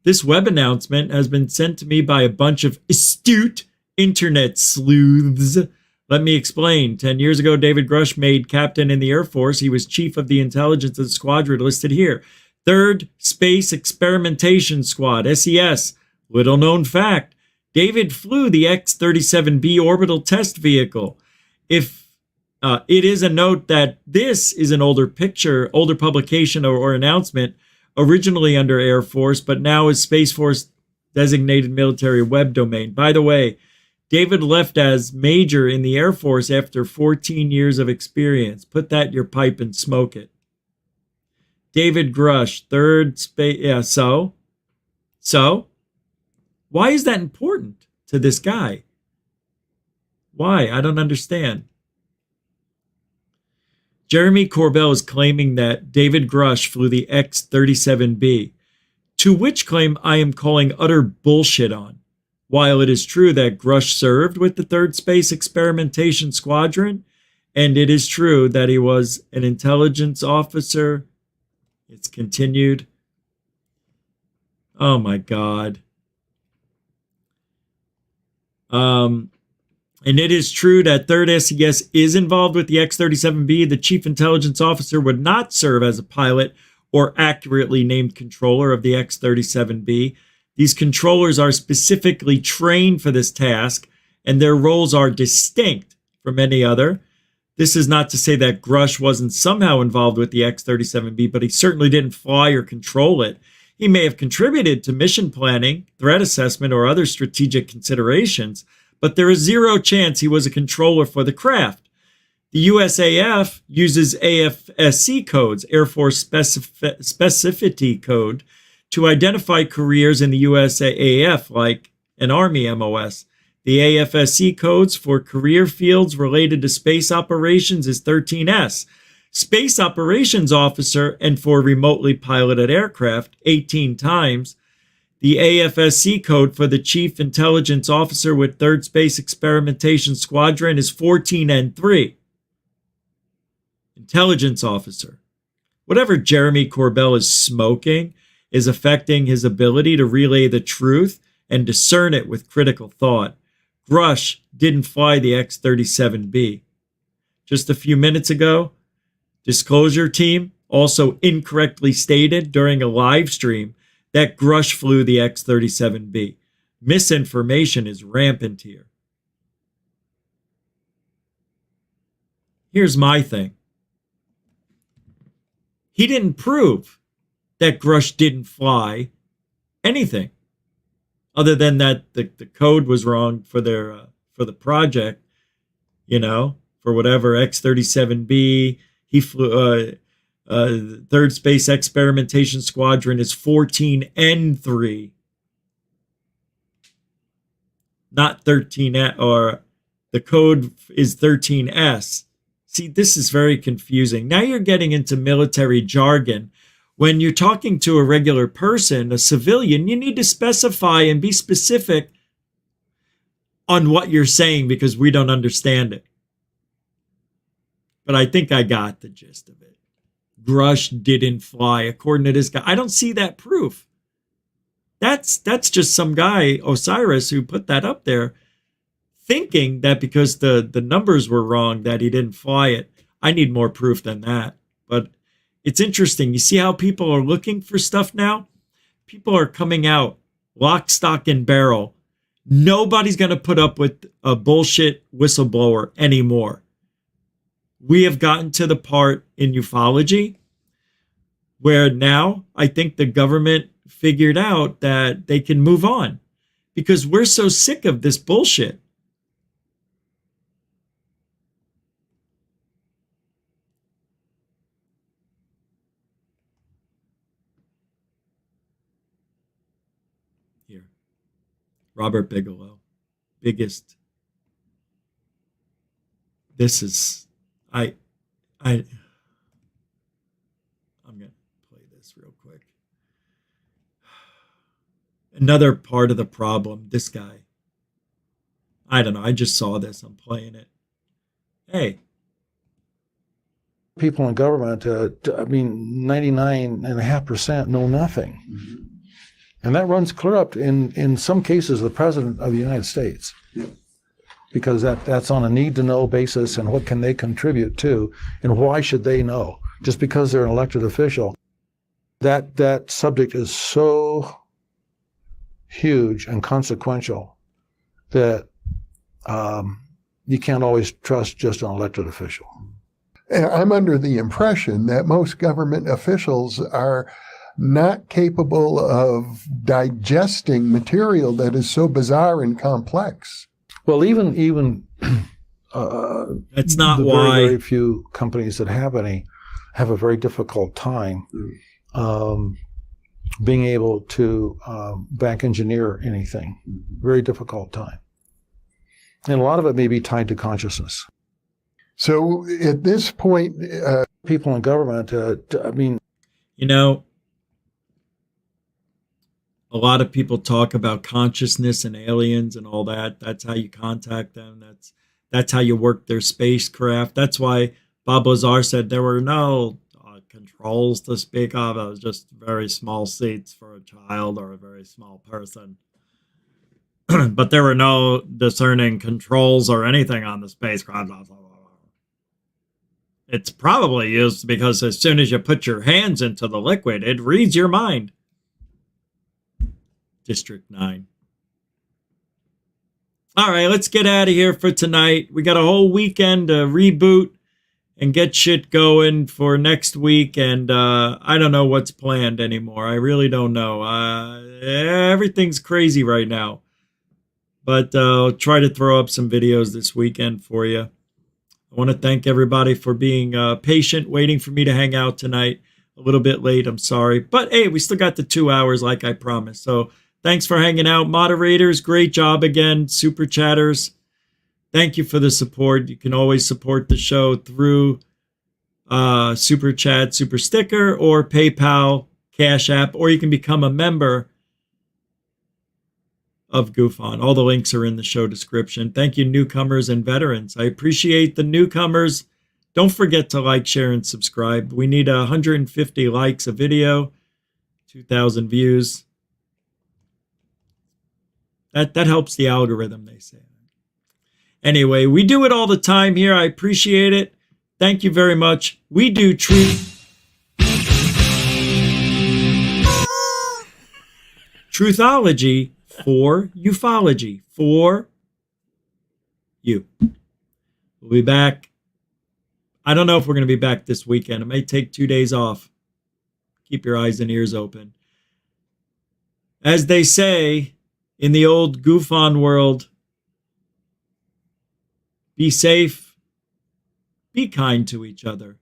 This web announcement has been sent to me by a bunch of astute internet sleuths. Let me explain. 10 years ago, David Grush made captain in the Air Force. He was chief of the intelligence of the squadron listed here. 3rd Space Experimentation Squad, SES. Little known fact, David flew the X-37B orbital test vehicle. If it is a note that this is an older publication or announcement, originally under Air Force, but now is Space Force designated military web domain. By the way, David left as major in the Air Force after 14 years of experience. Put that in your pipe and smoke it. David Grush, 3rd Space... Yeah, so? Why is that important to this guy? Why? I don't understand. Jeremy Corbell is claiming that David Grush flew the X-37B, to which claim I am calling utter bullshit on. While it is true that Grush served with the 3rd Space Experimentation Squadron, and it is true that he was an intelligence officer, it's continued. Oh my God. And it is true that 3rd SES is involved with the X-37B. The chief intelligence officer would not serve as a pilot or accurately named controller of the X-37B. These controllers are specifically trained for this task, and their roles are distinct from any other. This is not to say that Grush wasn't somehow involved with the X-37B, but he certainly didn't fly or control it. He may have contributed to mission planning, threat assessment, or other strategic considerations, but there is zero chance he was a controller for the craft. The USAF uses AFSC codes, Air Force Specificity Code, to identify careers in the USAF like an Army MOS. The AFSC codes for career fields related to space operations is 13S. Space Operations Officer, and for remotely piloted aircraft, 18 times. The AFSC code for the Chief Intelligence Officer with 3rd Space Experimentation Squadron is 14N3. Intelligence Officer. Whatever Jeremy Corbell is smoking is affecting his ability to relay the truth and discern it with critical thought. Grush didn't fly the X-37B. Just a few minutes ago, Disclosure Team also incorrectly stated during a live stream that Grush flew the X-37B. Misinformation is rampant here. Here's my thing. He didn't prove that Grush didn't fly anything other than that the code was wrong for their for the project, for whatever X-37B. He flew 3rd Space Experimentation Squadron is 14N3, not 13 or The code is 13S. See, this is very confusing. Now you're getting into military jargon. When you're talking to a regular person, a civilian, you need to specify and be specific on what you're saying because we don't understand it. But I think I got the gist of it. Grush didn't fly, according to this guy. I don't see that proof. That's just some guy, Osiris, who put that up there, thinking that because the numbers were wrong that he didn't fly it. I need more proof than that. But it's interesting. You see how people are looking for stuff now? People are coming out lock, stock, and barrel. Nobody's going to put up with a bullshit whistleblower anymore. We have gotten to the part in ufology where now I think the government figured out that they can move on because we're so sick of this bullshit. Here, Robert Bigelow, biggest. This is, I'm going to play this real quick. Another part of the problem, this guy. I don't know. I just saw this. I'm playing it. Hey. People in government, 99.5% know nothing. Mm-hmm. And that runs clear up in some cases, the President of the United States. Yeah. Because that's on a need-to-know basis, and what can they contribute to, and why should they know? Just because they're an elected official. That subject is so huge and consequential that you can't always trust just an elected official. I'm under the impression that most government officials are not capable of digesting material that is so bizarre and complex. Well, even that's not the why very few companies that have a very difficult time being able to back engineer anything. Very difficult time, and a lot of it may be tied to consciousness. So at this point, people in government, a lot of people talk about consciousness and aliens and all that. That's how you contact them. That's how you work their spacecraft. That's why Bob Lazar said there were no controls to speak of. It was just very small seats for a child or a very small person. But there were no discerning controls or anything on the spacecraft. It's probably used because as soon as you put your hands into the liquid, it reads your mind. District 9. All right, let's get out of here for tonight. We got a whole weekend to reboot and get shit going for next week. And I don't know what's planned anymore. I really don't know. Everything's crazy right now. But I'll try to throw up some videos this weekend for you. I want to thank everybody for being patient, waiting for me to hang out tonight. A little bit late, I'm sorry. But hey, we still got the 2 hours like I promised. So thanks for hanging out. Moderators, great job again. Super chatters, thank you for the support. You can always support the show through Super Chat, Super Sticker, or PayPal, Cash App, or you can become a member of Goof On. All the links are in the show description. Thank you, newcomers and veterans. I appreciate the newcomers. Don't forget to like, share, and subscribe. We need 150 likes a video, 2,000 views. That helps the algorithm, they say. Anyway, we do it all the time here. I appreciate it. Thank you very much. We do truthology for ufology for you. We'll be back. I don't know if we're going to be back this weekend. It may take 2 days off. Keep your eyes and ears open. As they say in the old Goof On world, be safe, be kind to each other,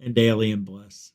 and alien bless.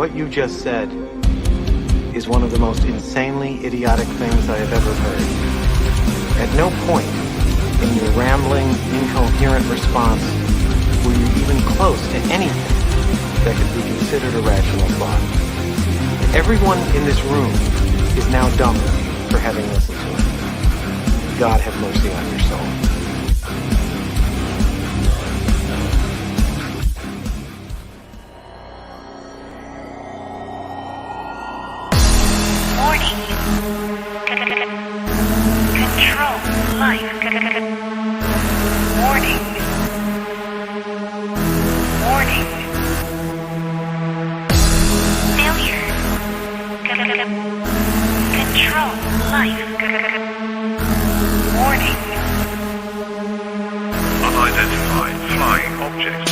What you just said is one of the most insanely idiotic things I have ever heard. At no point in your rambling, incoherent response were you even close to anything that could be considered a rational thought. Everyone in this room is now dumber for having listened to it. God have mercy on your soul. Warning. Control life. Warning. Warning. Failure. Control life. Warning. Unidentified flying object